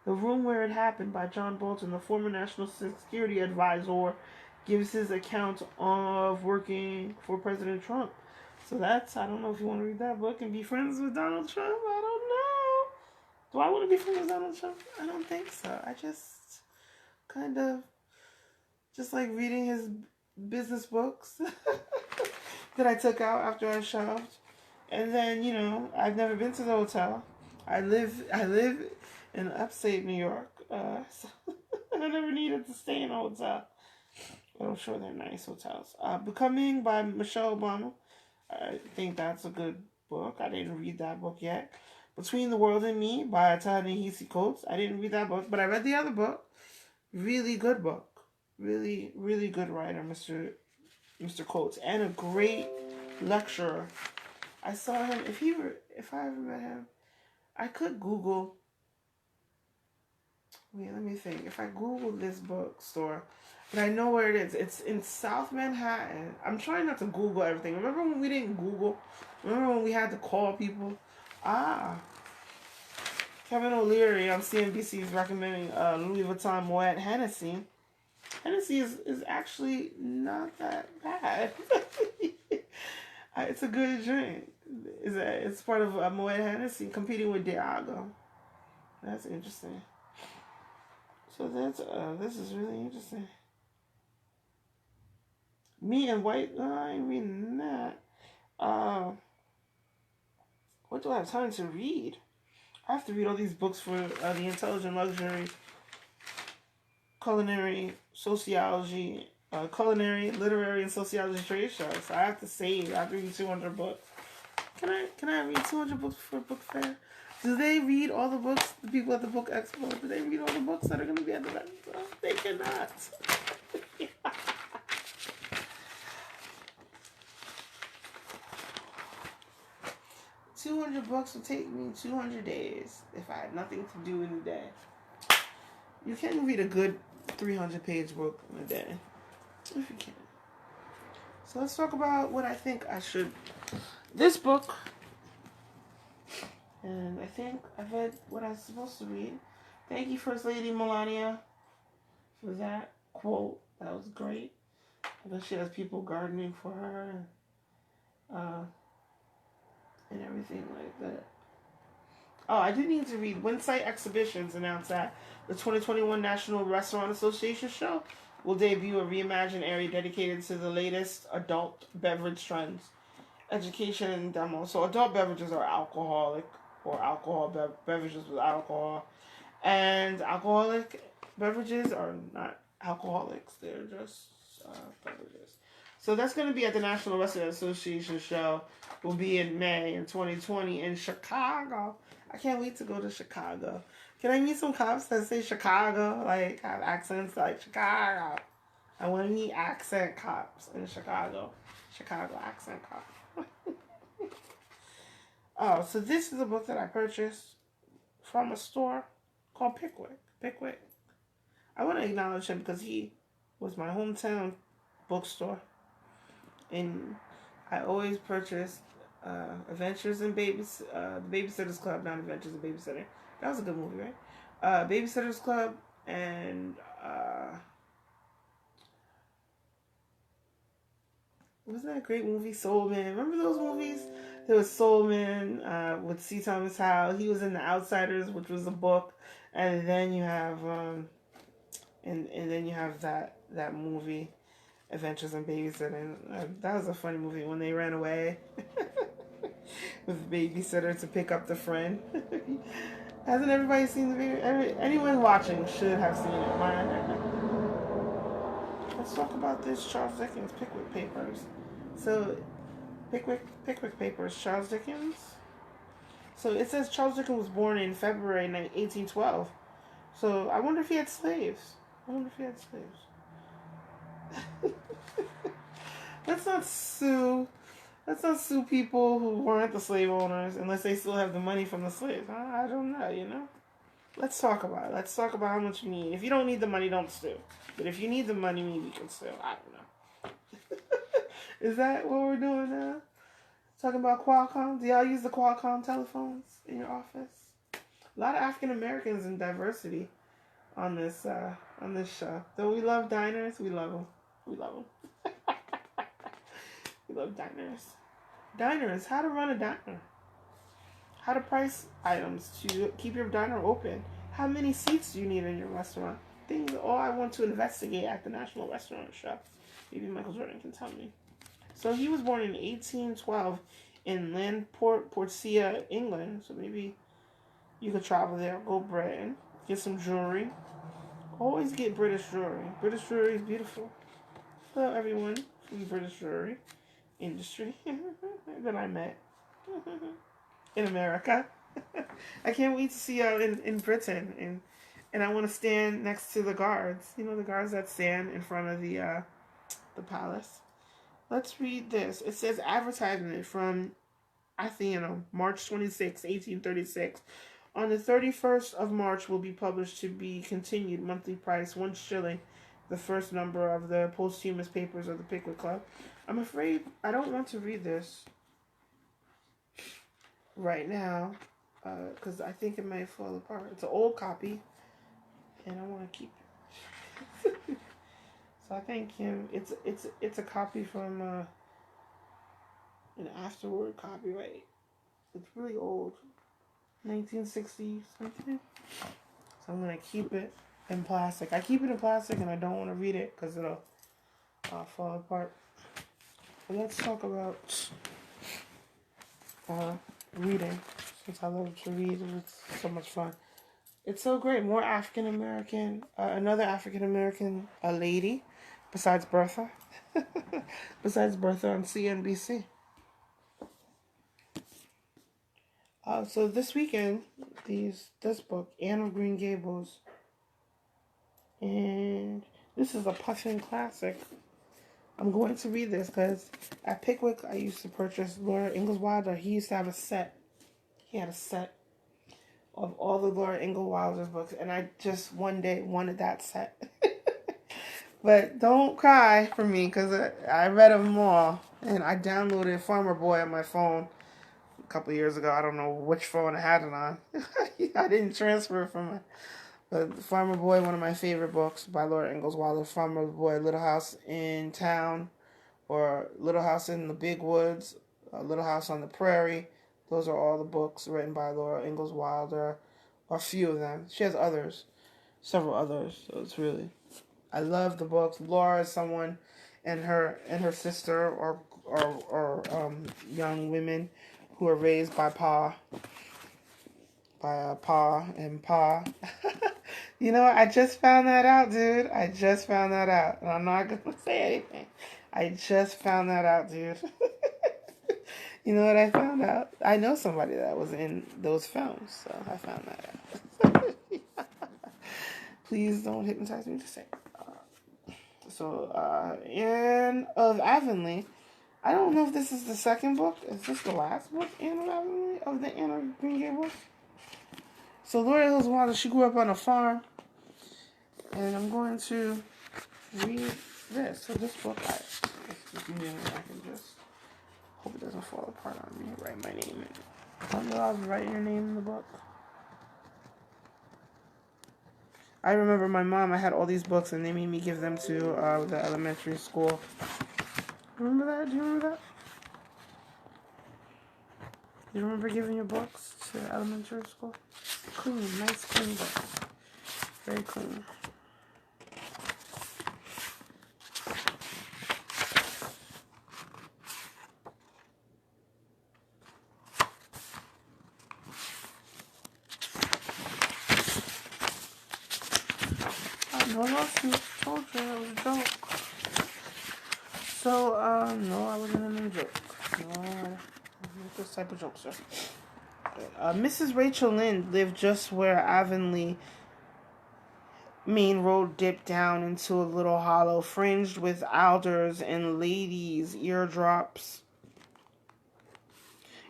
The Room Where It Happened by John Bolton, the former National Security Advisor, gives his account of working for President Trump. So that's, I don't know if you want to read that book and be friends with Donald Trump. I don't know. Do I want to be friends with Donald Trump? I don't think so. I just kind of just like reading his business books that I took out after I shoved. And then, you know, I've never been to the hotel. I live in upstate New York, so I never needed to stay in a hotel. But I'm sure they're nice hotels. Becoming by Michelle Obama. I think that's a good book. I didn't read that book yet. Between the World and Me by Ta-Nehisi Coates. I didn't read that book, but I read the other book. Really good book. Really, really good writer, Mr. Coates. And a great lecturer. I saw him, if I ever met him, I could Google. Wait, let me think. If I Google this bookstore, but I know where it is. It's in South Manhattan. I'm trying not to Google everything. Remember when we didn't Google? Remember when we had to call people? Kevin O'Leary on CNBC is recommending Louis Vuitton Moet Hennessy. Hennessy is actually not that bad. It's a good drink. It's part of Moet Hennessy competing with Diageo. That's interesting. So that's this is really interesting. Me and White, I ain't reading that. What do I have time to read? I have to read all these books for the Intelligent Luxury, Culinary, Sociology, Culinary, Literary, and Sociology trade show. So I have to save. I have to read 200 books. Can I read 200 books for a book fair? Do they read all the books? The people at the Book Expo, do they read all the books that are going to be at the Expo? They cannot. 200 books would take me 200 days if I had nothing to do in a day. You can read a good 300-page book in a day, if you can. So let's talk about what I think I should. This book, and I think I've read what I was supposed to read. Thank you, First Lady Melania, for that quote. That was great. I bet she has people gardening for her and everything like that. Oh, I did need to read. Winsight Exhibitions announced that the 2021 National Restaurant Association show will debut a reimagined area dedicated to the latest adult beverage trends, education, and demo. So adult beverages are alcoholic or beverages with alcohol, and alcoholic beverages are not alcoholics. They're just beverages. So that's going to be at the National Restaurant Association show. Will be in May in 2020 in Chicago. I can't wait to go to Chicago. Can I meet some cops that say Chicago, like have accents like Chicago? I want to meet accent cops in Chicago. Chicago accent cop. Oh, so this is a book that I purchased from a store called Pickwick. Pickwick. I want to acknowledge him because he was my hometown bookstore. And I always purchased Adventures in the Babysitter's Club, not Adventures in Babysitter. That was a good movie, right? Babysitter's Club and wasn't that a great movie, Soul Man? Remember those movies? There was Soul Man with C. Thomas Howell. He was in The Outsiders, which was a book, and then you have and then you have that movie, Adventures in Babysitting. That was a funny movie when they ran away with the babysitter to pick up the friend. Hasn't everybody seen the video? Anyone watching should have seen it. Let's talk about this Charles Dickens Pickwick Papers. So, Pickwick Papers, Charles Dickens. So it says Charles Dickens was born in February 1812. So I wonder if he had slaves. Let's not sue people who weren't the slave owners unless they still have the money from the slaves. I don't know, you know? Let's talk about it. Let's talk about how much you need. If you don't need the money, don't sue. But if you need the money, maybe you can sue. I don't know. Is that what we're doing now? Talking about Qualcomm? Do y'all use the Qualcomm telephones in your office? A lot of African Americans in diversity on this show. Though we love diners, we love them. We love diners. Diners, how to run a diner. How to price items to keep your diner open. How many seats do you need in your restaurant? Things all I want to investigate at the National Restaurant Show. Maybe Michael Jordan can tell me. So he was born in 1812 in Landport, Portia, England. So maybe you could travel there, go Britain, get some jewelry. Always get British jewelry. British jewelry is beautiful. Hello, everyone from the British jewelry industry that I met in America. I can't wait to see y'all in Britain, and I want to stand next to the guards. You know, the guards that stand in front of the palace. Let's read this. It says advertisement from Athenaeum, March 26, 1836. On the 31st of March will be published to be continued monthly price 1 shilling, the first number of the posthumous papers of the Pickwick Club. I'm afraid I don't want to read this right now because I think it might fall apart. It's an old copy and I want to keep it. So I think it's a copy from an afterward copyright. It's really old. 1960 something. So I'm gonna keep it in plastic. I keep it in plastic and I don't want to read it because it'll fall apart. But let's talk about reading, since I love to read and it's so much fun. It's so great. More African American, another African American lady, besides Bertha, on CNBC. So this weekend, this book, Anne of Green Gables, and this is a Puffin classic. I'm going to read this because at Pickwick, I used to purchase Laura Ingalls Wilder. He used to have a set. He had a set of all the Laura Ingalls Wilder's books, and I just one day wanted that set. But don't cry for me because I read them all, and I downloaded Farmer Boy on my phone a couple of years ago. I don't know which phone I had it on. I didn't transfer it from it. But Farmer Boy, one of my favorite books by Laura Ingalls Wilder. Farmer Boy, Little House in Town, or Little House in the Big Woods, Little House on the Prairie, Those are all the books written by Laura Ingalls Wilder, or a few of them. She has others, several others. So it's really, I love the books. Laura is someone, and her sister or young women who are raised by Pa and Pa. You know, I just found that out, dude. I just found that out. And I'm not going to say anything. I just found that out, dude. You know what I found out? I know somebody that was in those films, so I found that out. Please don't hypnotize me to say. Anne of Avonlea. I don't know if this is the second book. Is this the last book, Anne of Avonlea, of the Anne of Green Gables? So Laura Ingalls Wilder, she grew up on a farm, and I'm going to read this. So this book, I can just hope it doesn't fall apart on me. Write my name in it. Don't you always write your name in the book? I remember my mom, I had all these books, and they made me give them to the elementary school. Remember that? Do you remember that? You remember giving your books to elementary school? Clean, nice clean book. Very clean. No lawsuit. Told you it was a joke. So, no, I wasn't in a joke. No, not this type of joke, sir. Mrs. Rachel Lynde lived just where Avonlea Main Road dipped down into a little hollow fringed with alders and ladies' eardrops,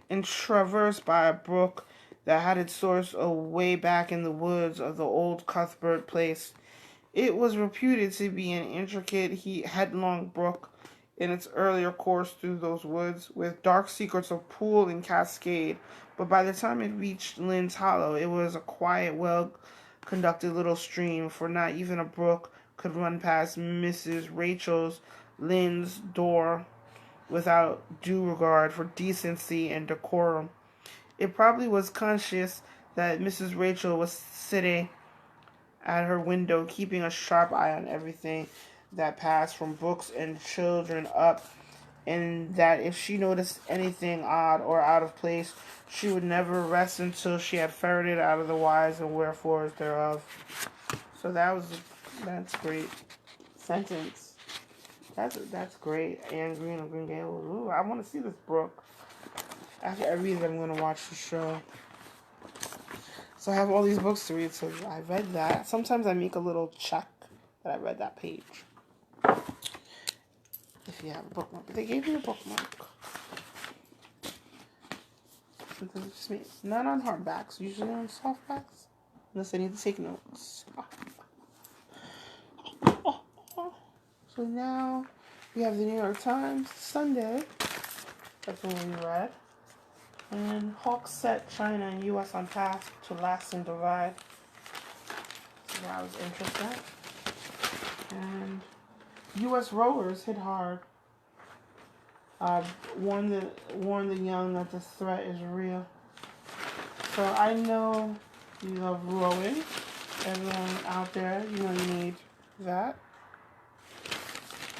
and traversed by a brook that had its source away back in the woods of the old Cuthbert place. It was reputed to be an intricate, headlong brook in its earlier course through those woods, with dark secrets of pool and cascade. But by the time it reached Lynde's Hollow, it was a quiet, well-conducted little stream, for not even a brook could run past Mrs. Rachel Lynde's door without due regard for decency and decorum. It probably was conscious that Mrs. Rachel was sitting at her window, keeping a sharp eye on everything that passed from books and children up, and that if she noticed anything odd or out of place, she would never rest until she had ferreted out of the whys and wherefores thereof. So that's great sentence. That's great. Anne Green of Green Gables. Ooh, I want to see this book. After I read it, I'm going to watch the show. So I have all these books to read, so I read that. Sometimes I make a little check that I read that page. If you have a bookmark. But they gave me a bookmark. Not on hardbacks, usually on softbacks. Unless I need to take notes. So now we have the New York Times, Sunday. That's the one we read. And Hawks set China and U.S. on task to last and divide. So that was interesting. And U.S. rowers hit hard. Warn the young that the threat is real. So I know you love rowing. Everyone out there, you know you need that.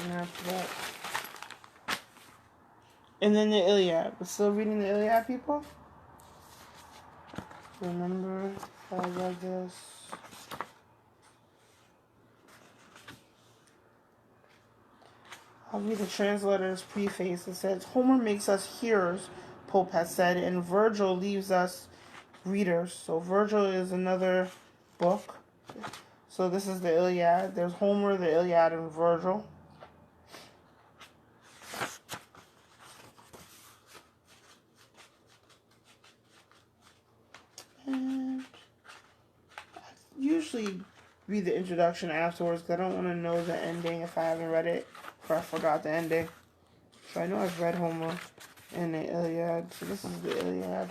And that's that. And then the Iliad. We're still reading the Iliad, people? Remember I read this. I'll read the translator's preface. It says, Homer makes us hearers, Pope has said, and Virgil leaves us readers. So Virgil is another book. So this is the Iliad. There's Homer, the Iliad, and Virgil. And I usually read the introduction afterwards because I don't want to know the ending if I haven't read it or I forgot the ending. So I know I've read Homer and the Iliad. So this is the Iliad.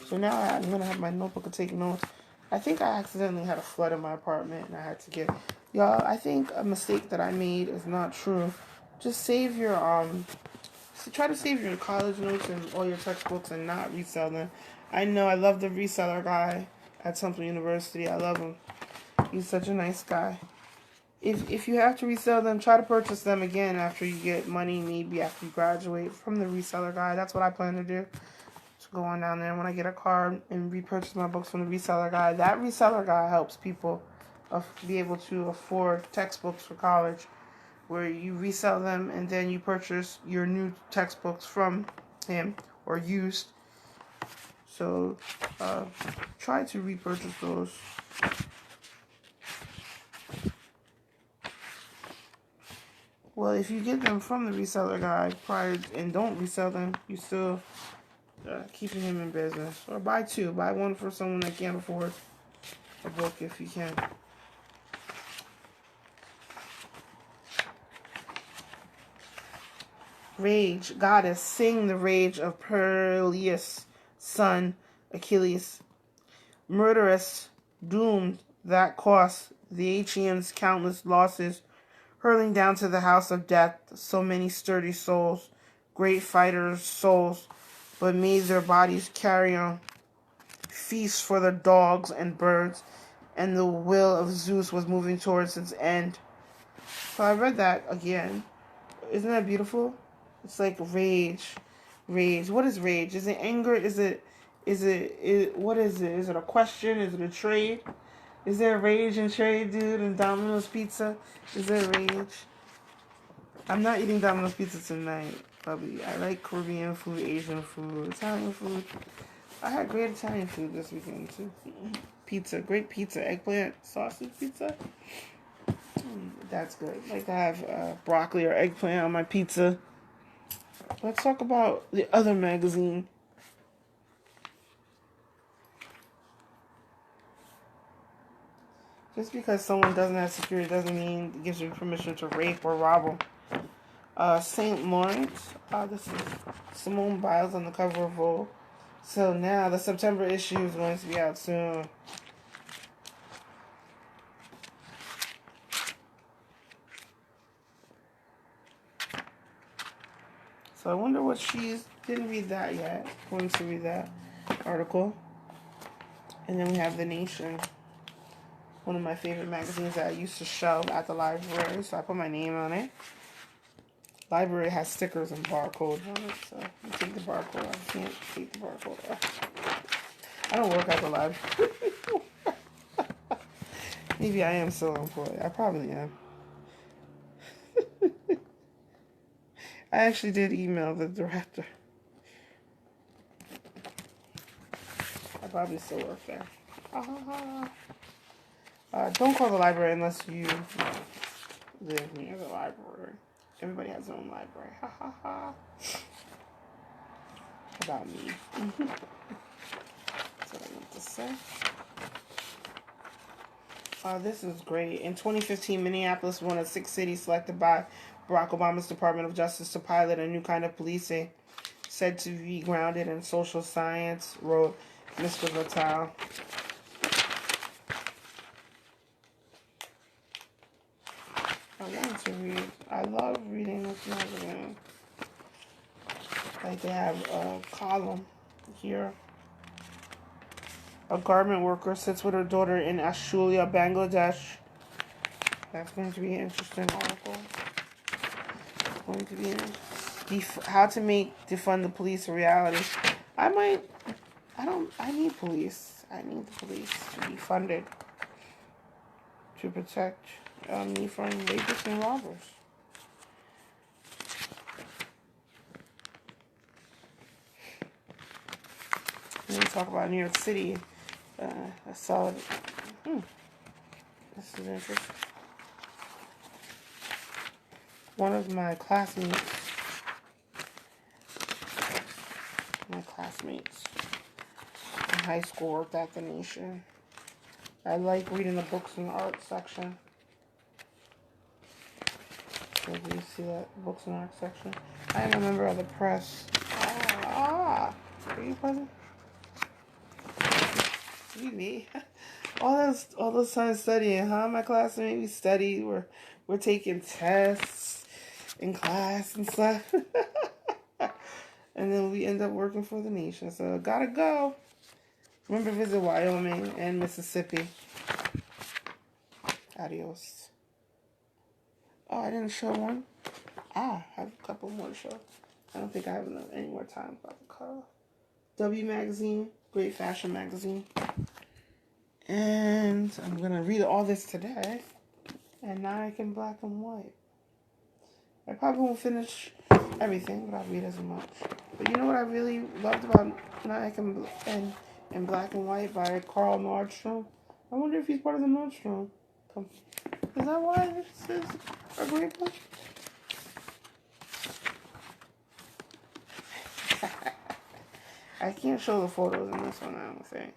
So now I'm going to have my notebook to take notes. I think I accidentally had a flood in my apartment and I had to get... Y'all, I think a mistake that I made is not true. Just save your So try to save your college notes and all your textbooks and not resell them. I know I love the reseller guy at Temple University. I love him. He's such a nice guy. If you have to resell them, try to purchase them again after you get money, maybe after you graduate from the reseller guy. That's what I plan to do. Just go on down there when I get a card and repurchase my books from the reseller guy. That reseller guy helps people be able to afford textbooks for college, where you resell them and then you purchase your new textbooks from him or used. So try to repurchase those. Well, if you get them from the reseller guy prior and don't resell them, you still keeping him in business. Or buy two. Buy one for someone that can't afford a book if you can. Rage. Goddess, sing the rage of Peleus' son, Achilles. Murderous, doomed, that cost the Achaeans countless losses, hurling down to the house of death so many sturdy souls, great fighters' souls, but made their bodies carry on. Feast for the dogs and birds, and the will of Zeus was moving towards its end. So I read that again. Isn't that beautiful? It's like rage. Rage. What is rage? Is it anger? What is it? Is it a question? Is it a trade? Is there rage and trade, dude, in Domino's Pizza? Is there rage? I'm not eating Domino's Pizza tonight, puppy. I like Caribbean food, Asian food, Italian food. I had great Italian food this weekend, too. Pizza. Great pizza. Eggplant sausage pizza. That's good. Like to have broccoli or eggplant on my pizza. Let's talk about the other magazine. Just because someone doesn't have security doesn't mean it gives you permission to rape or rob them. St. Lawrence. This is Simone Biles on the cover of Vogue. So now the September issue is going to be out soon. So I wonder what didn't read that yet. Going to read that article. And then we have The Nation. One of my favorite magazines that I used to shelve at the library. So I put my name on it. Library has stickers and barcodes on it. So I take the barcode off. I can't take the barcode off. I don't work at the library. Maybe I am still employed. I probably am. I actually did email the director. I probably still work there. Don't call the library unless you live near the library. Everybody has their own library. Ha ha ha. About me. That's what I meant to say. This is great. In 2015, Minneapolis, one of 6 cities selected by Barack Obama's Department of Justice to pilot a new kind of policing said to be grounded in social science, wrote Mr. Vitale. I want to read. I love reading this magazine. Like they have a column here. A garment worker sits with her daughter in Ashulia, Bangladesh. That's going to be an interesting article. It's going to be how to defund the police a reality. I need police. I need the police to be funded to protect me from rapists and robbers. And we talk about New York City. I saw it. This is interesting. One of my classmates in high school worked at The Nation. I like reading the books in the art section. So do you see that? Books and art section. I am a member of the press. Are you present? Me. All those time studying, huh? My classmate, we studied. We're taking tests in class and stuff. and then we end up working for the nation. So gotta go. Remember, visit Wyoming and Mississippi. Adios. Oh, I didn't show one. I have a couple more to show. I don't think I have any more time about the car. W Magazine, great fashion magazine. And I'm going to read all this today. And Nyack in black and white. I probably won't finish everything, but I'll read as much. But you know what I really loved about Nyack in black and white by Carl Nordstrom? I wonder if he's part of the Nordstrom company. Is that why this is a great book? I can't show the photos in this one, I don't think.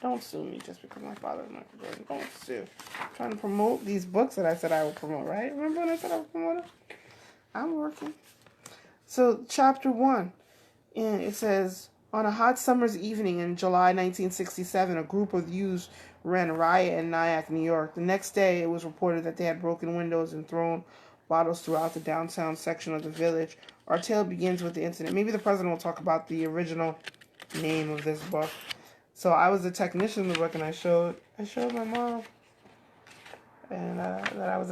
Don't sue me just because my father is Michael Jordan. Don't sue. I'm trying to promote these books that I said I would promote, right? Remember when I said I would promote them? I'm working. So, chapter 1. And it says, on a hot summer's evening in July 1967, a group of youths ran a riot in Nyack, New York. The next day, it was reported that they had broken windows and thrown bottles throughout the downtown section of the village. Our tale begins with the incident. Maybe the president will talk about the original name of this book. So I was a technician in the book, and I showed my mom, and that I was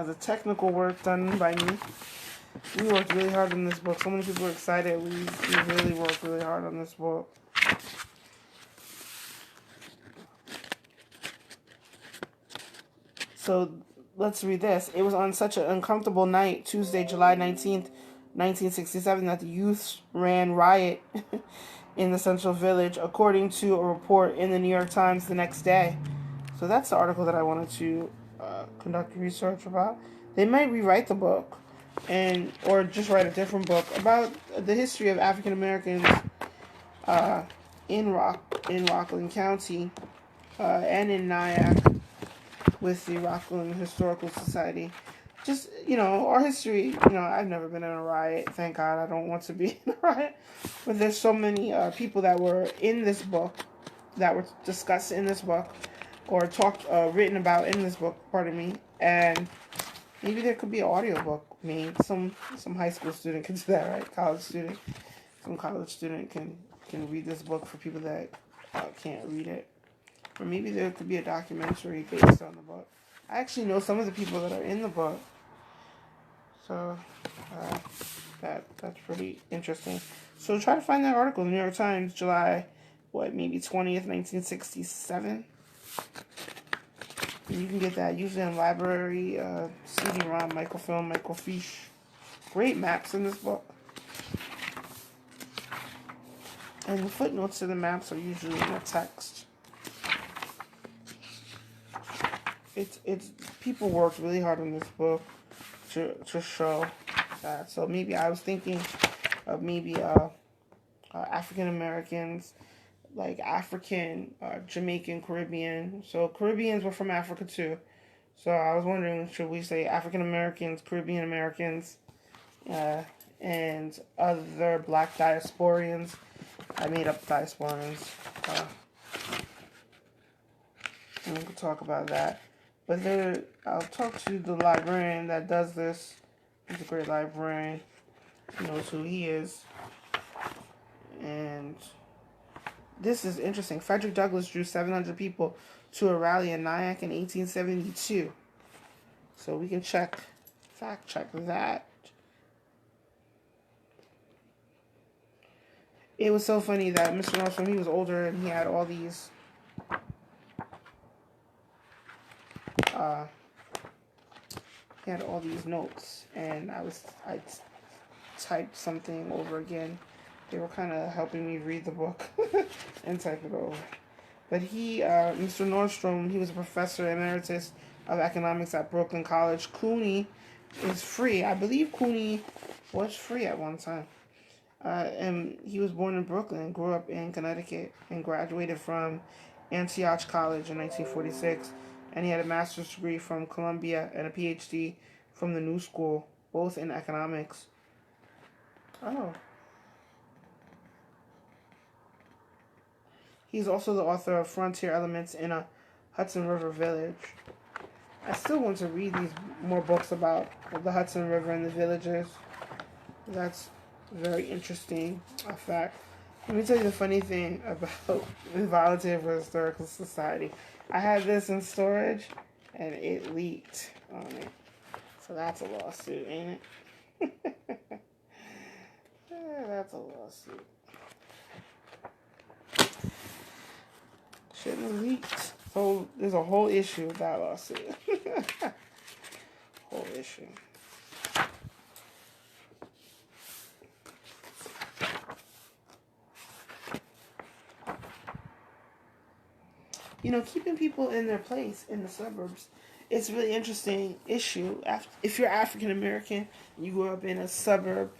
a technical work done by me. We worked really hard on this book. So many people were excited. We really worked really hard on this book. So let's read this. It was on such an uncomfortable night, Tuesday, July 19th, 1967, that the youths ran riot in the Central Village, according to a report in the New York Times the next day. So that's the article that I wanted to conduct research about. They might rewrite the book, or just write a different book about the history of African Americans in Rockland County and in Nyack with the Rockland Historical Society. Just, our history, I've never been in a riot. Thank God I don't want to be in a riot. But there's so many people that were in this book, that were discussed in this book, or written about in this book, pardon me. And maybe there could be an audiobook made. Some high school student can do that, right? College student. Some college student can read this book for people that can't read it. Or maybe there could be a documentary based on the book. I actually know some of the people that are in the book. So, that's pretty interesting. So try to find that article in the New York Times, July, maybe 20th, 1967. And you can get that usually on library, CD-ROM, microfilm, microfiche. Great maps in this book. And the footnotes to the maps are usually in the text. It's people worked really hard on this book to show that. So maybe I was thinking of African Americans, like African, Jamaican, Caribbean. So Caribbeans were from Africa too. So I was wondering, should we say African Americans, Caribbean Americans, and other black diasporians? I made up diasporians. And we could talk about that. But I'll talk to the librarian that does this. He's a great librarian. He knows who he is. And this is interesting. Frederick Douglass drew 700 people to a rally in Nyack in 1872. So we can fact check that. It was so funny that Mr. Nordstrom, he was older and he had all these notes, and I typed something over again. They were kind of helping me read the book and type it over. But Mr. Nordstrom, he was a professor emeritus of economics at Brooklyn College. CUNY is free. I believe CUNY was free at one time. And he was born in Brooklyn, grew up in Connecticut, and graduated from Antioch College in 1946. And he had a master's degree from Columbia and a PhD from the New School, both in economics. Oh. He's also the author of Frontier Elements in a Hudson River Village. I still want to read these more books about the Hudson River and the villages. That's Very interesting fact. Let me tell you the funny thing about Volunteer for Historical Society. I had this in storage, and it leaked on it. So that's a lawsuit, ain't it? Yeah, that's a lawsuit. Shouldn't have leaked. So there's a whole issue with that lawsuit. Whole issue. You know, keeping people in their place in the suburbs, it's a really interesting issue. If you're African American, you grow up in a suburb,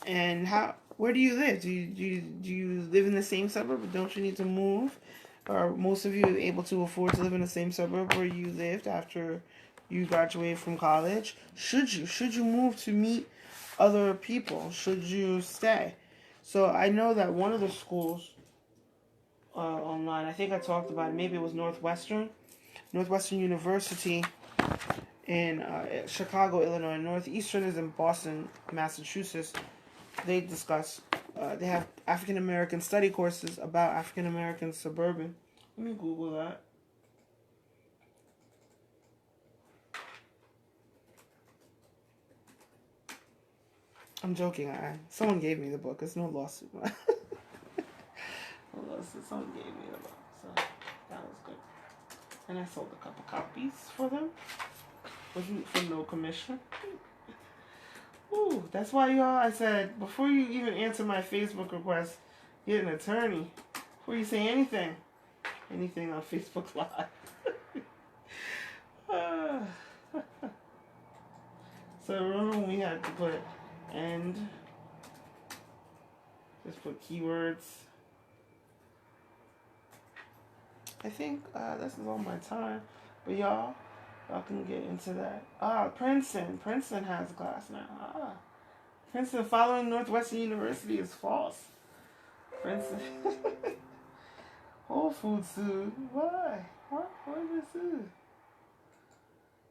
and where do you live? Do you live in the same suburb? Or don't you need to move? Are most of you able to afford to live in the same suburb where you lived after you graduated from college? Should you move to meet other people? Should you stay? So I know that one of the schools online, I think I talked about it. Maybe it was Northwestern University in Chicago, Illinois. Northeastern is in Boston, Massachusetts. They discuss. They have African American study courses about African American suburban. Let me Google that. I'm joking. Someone gave me the book. It's no lawsuit. No lawsuit. Someone gave me the book, so that was good. And I sold a couple copies for them. Wasn't for no commission. Ooh, that's why y'all, I said, before you even answer my Facebook request, get an attorney. Before you say anything on Facebook Live. So remember when we had to put end, just put keywords. I think this is all my time, but y'all can get into that. Princeton has a class now. Princeton following Northwestern University is false. Princeton. Whole Foods sued. Why? Why did they sue?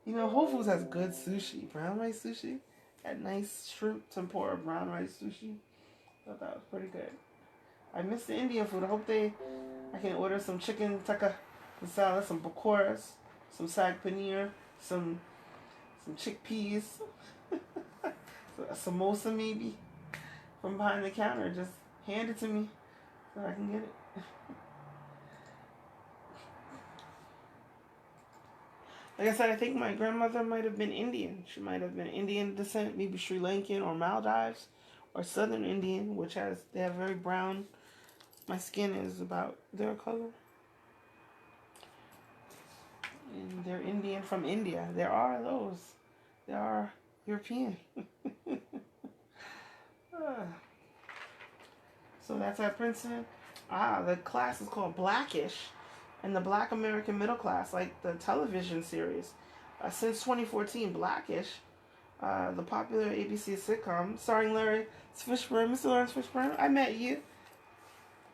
You know, Whole Foods has good sushi. Brown rice sushi. That nice shrimp tempura brown rice sushi. Thought that was pretty good. I miss the Indian food. I hope I can order some chicken tikka masala, some pakoras, some sag paneer, some chickpeas, a samosa maybe from behind the counter. Just hand it to me so I can get it. Like I said, I think my grandmother might have been Indian. She might have been Indian descent, maybe Sri Lankan or Maldives or Southern Indian, they have very brown. My skin is about their color. And they're Indian from India. There are those. There are European. So that's at Princeton. The class is called Blackish, and the Black American Middle Class, like the television series. Since 2014, Blackish, the popular ABC sitcom starring Lawrence Fishburne. Mr. Lawrence Fishburne, I met you.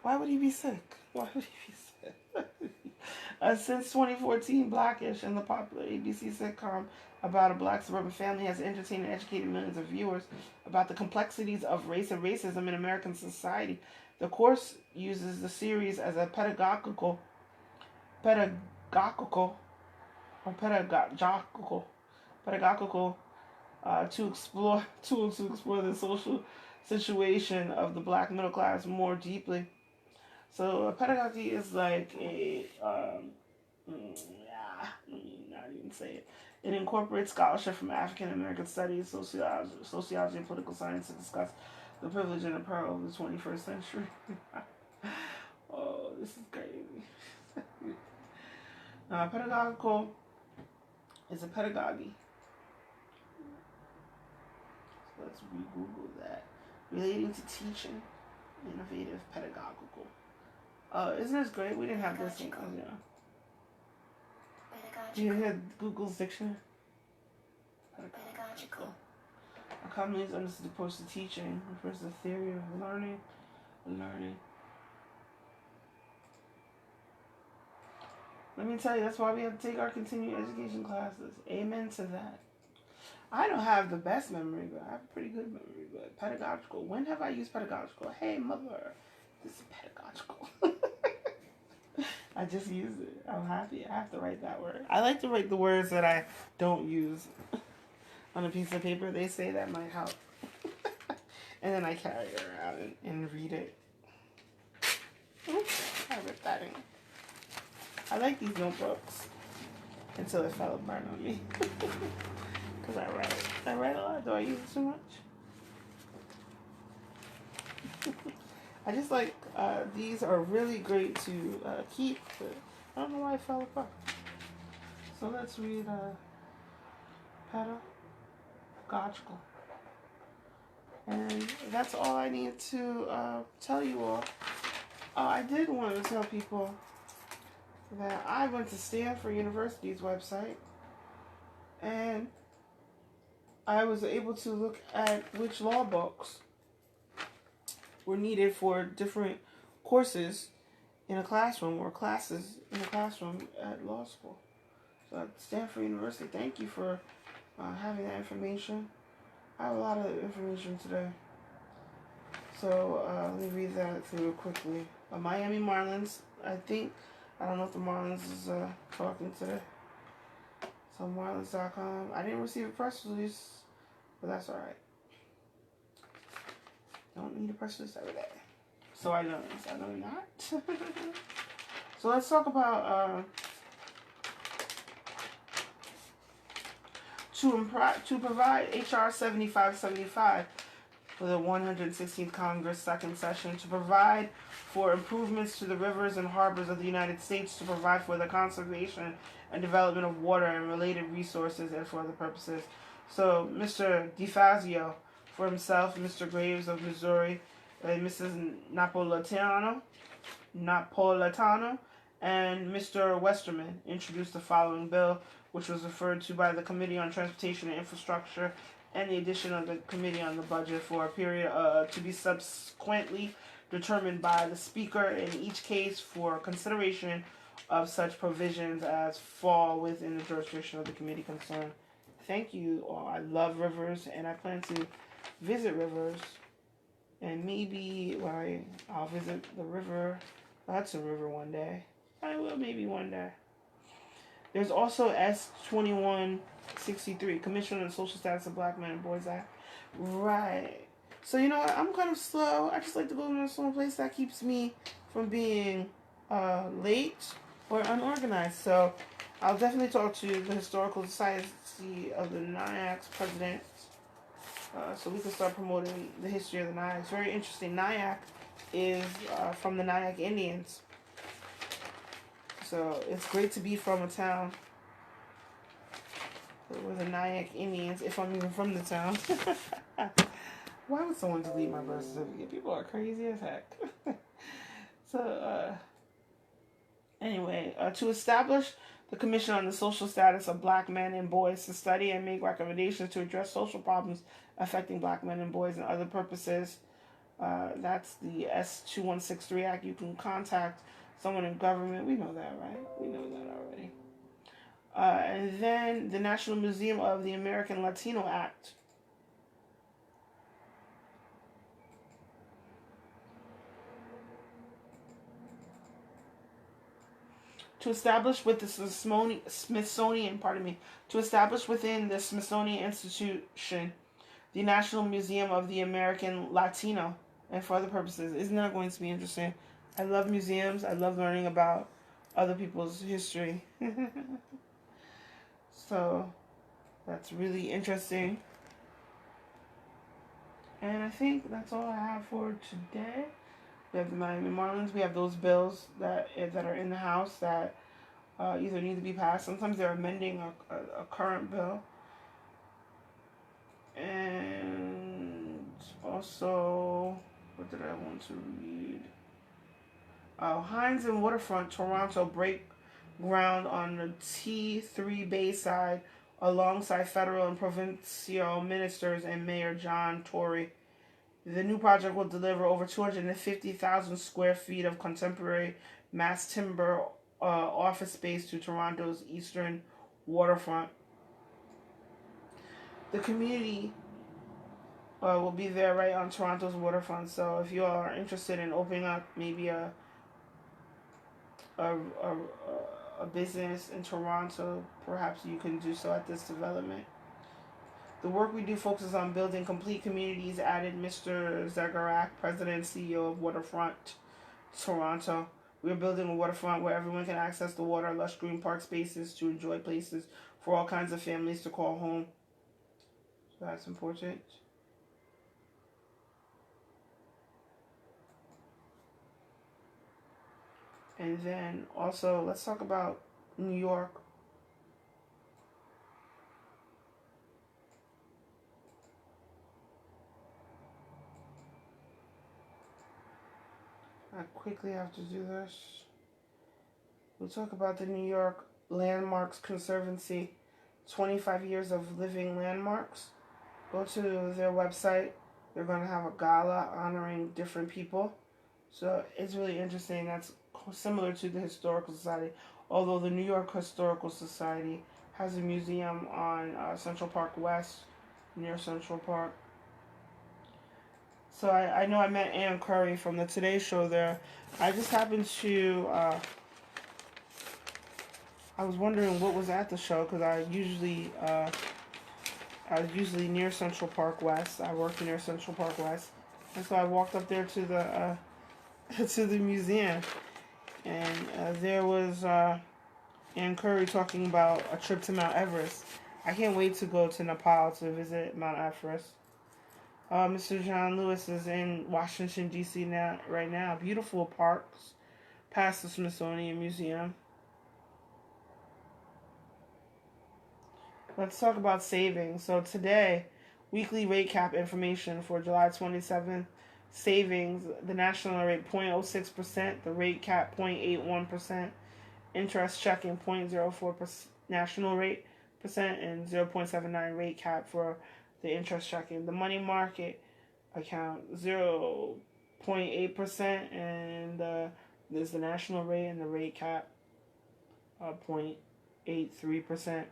Why would he be sick? Since 2014, Blackish and the popular ABC sitcom about a black suburban family has entertained and educated millions of viewers about the complexities of race and racism in American society. The course uses the series as a pedagogical to explore the social situation of the black middle class more deeply. So pedagogy is like not even say it. It incorporates scholarship from African American studies, sociology, and political science to discuss the privilege and the peril of the 21st century. Oh, this is crazy. Pedagogical is a pedagogy. So let's re-Google that. Relating to teaching, innovative, pedagogical. Isn't this great? We didn't have this in Do you hear Google's dictionary? Pedagogical. A commonly understood approach to teaching refers to the theory of learning. Let me tell you, that's why we have to take our continuing education classes. Amen to that. I don't have the best memory, but I have a pretty good memory. But pedagogical. When have I used pedagogical? Hey, mother, this is pedagogical. I just use it. I'm happy. I have to write that word. I like to write the words that I don't use on a piece of paper. They say that might help. And then I carry it around and read it. Oops, I ripped that in. I like these notebooks until it fell apart on me. Because I write. I write a lot. Do I use it too much? I just like, these are really great to keep, but I don't know why it fell apart. So let's read pedagogical. And that's all I need to tell you all. I did want to tell people that I went to Stanford University's website, and I was able to look at which law books were needed for different courses in a classroom or classes in a classroom at law school. So at Stanford University, thank you for having that information. I have a lot of information today. So let me read that through quickly. Miami Marlins, I don't know if the Marlins is talking today. So Marlins.com. I didn't receive a press release, but that's alright. Don't need a press release every day. So I learned. I learned that. So let's talk about to provide HR 7575 for the 116th Congress second session, to provide for improvements to the rivers and harbors of the United States, to provide for the conservation and development of water and related resources, and for other purposes. So Mr. DeFazio for himself, Mr. Graves of Missouri, Mrs. Napolitano, and Mr. Westerman introduced the following bill, which was referred to by the Committee on Transportation and Infrastructure and the addition of the Committee on the Budget for a period to be subsequently determined by the Speaker in each case for consideration of such provisions as fall within the jurisdiction of the committee concerned. Thank you all. I love rivers, and I plan to visit rivers, and maybe I'll visit the river, the Hudson River one day. I will maybe one day. There's also S2163, Commission on the Social Status of Black Men and Boys Act. Right. So you know what? I'm kind of slow. I just like to go to some place that keeps me from being late or unorganized. So I'll definitely talk to the Historical Society of the Nyack's president, so we can start promoting the history of the Nyack. It's very interesting. Nyack is from the Nyack Indians. So it's great to be from a town with the Nyack Indians, if I'm even from the town. Why would someone delete my birth certificate? People are crazy as heck. So, anyway, to establish the Commission on the Social Status of Black Men and Boys to study and make recommendations to address social problems affecting black men and boys and other purposes. That's the S2163 Act. You can contact someone in government. We know that, right? We know that already. And then the National Museum of the American Latino Act. To establish with the Smithsonian, to establish within the Smithsonian Institution the National Museum of the American Latino, and for other purposes. Isn't that going to be interesting? I love museums. I love learning about other people's history. So that's really interesting. And I think that's all I have for today. We have the Miami Marlins. We have those bills that are in the House that either need to be passed. Sometimes they're amending a current bill. And also, what did I want to read? Hines and Waterfront, Toronto break ground on the T3 Bayside alongside federal and provincial ministers and Mayor John Tory. The new project will deliver over 250,000 square feet of contemporary mass timber office space to Toronto's eastern waterfront. the community will be there right on Toronto's waterfront. So if you are interested in opening up maybe a a, a, a business in Toronto, perhaps you can do so at this development. The work we do focuses on building complete communities, added Mr. Zagarak, President and CEO of Waterfront Toronto. We are building a waterfront where everyone can access the water, lush green park spaces to enjoy places for all kinds of families to call home. So that's important. And then also, let's talk about New York. I quickly have to do this. We'll talk about the New York Landmarks Conservancy, 25 years of living landmarks. Go to their website. They're going to have a gala honoring different people. So it's really interesting. That's similar to the Historical Society, although the New York Historical Society has a museum on Central Park West, near Central Park. So I know I met Ann Curry from the Today Show there. I just happened to, I was wondering what was at the show, because I was usually near Central Park West. I worked near Central Park West. And so I walked up there to the to the museum. And there was Ann Curry talking about a trip to Mount Everest. I can't wait to go to Nepal to visit Mount Everest. Mr. John Lewis is in Washington, D.C. right now. Beautiful parks past the Smithsonian Museum. Let's talk about savings. So today, weekly rate cap information for July 27th. Savings, the national rate 0.06%, the rate cap 0.81%, interest checking 0.04% national rate percent, and 0.79 rate cap for the interest checking. The money market account 0.8%, and there's the national rate and the rate cap 0.83%.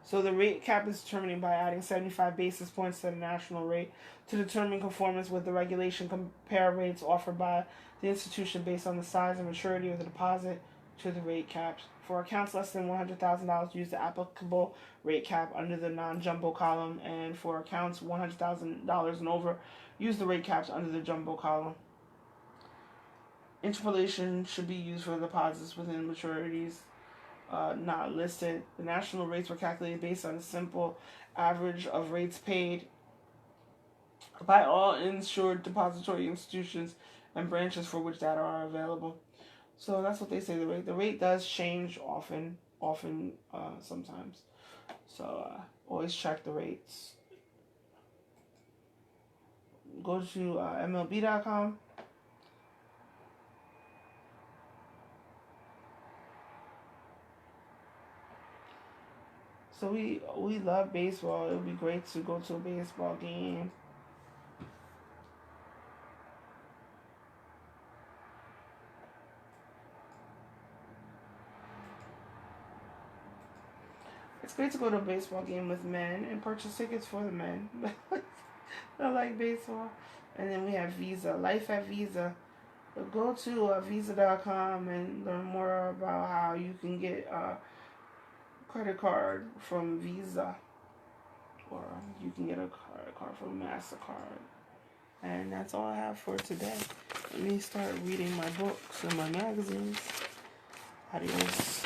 So the rate cap is determined by adding 75 basis points to the national rate to determine conformance with the regulation. Compare rates offered by the institution based on the size and maturity of the deposit to the rate caps. For accounts less than $100,000, use the applicable rate cap under the non-jumbo column, and for accounts $100,000 and over, use the rate caps under the jumbo column. Interpolation should be used for deposits within maturities not listed. The national rates were calculated based on a simple average of rates paid by all insured depository institutions and branches for which data are available. So that's what they say. The rate does change often sometimes. So always check the rates. Go to MLB.com. So we love baseball. It would be great to go to a baseball game. It's great to go to a baseball game with men and purchase tickets for the men. I like baseball. And then we have Visa. Life at Visa. Go to Visa.com and learn more about how you can get credit card from Visa, or you can get a credit card from MasterCard. And that's all I have for today. Let me start reading my books and my magazines. Adios.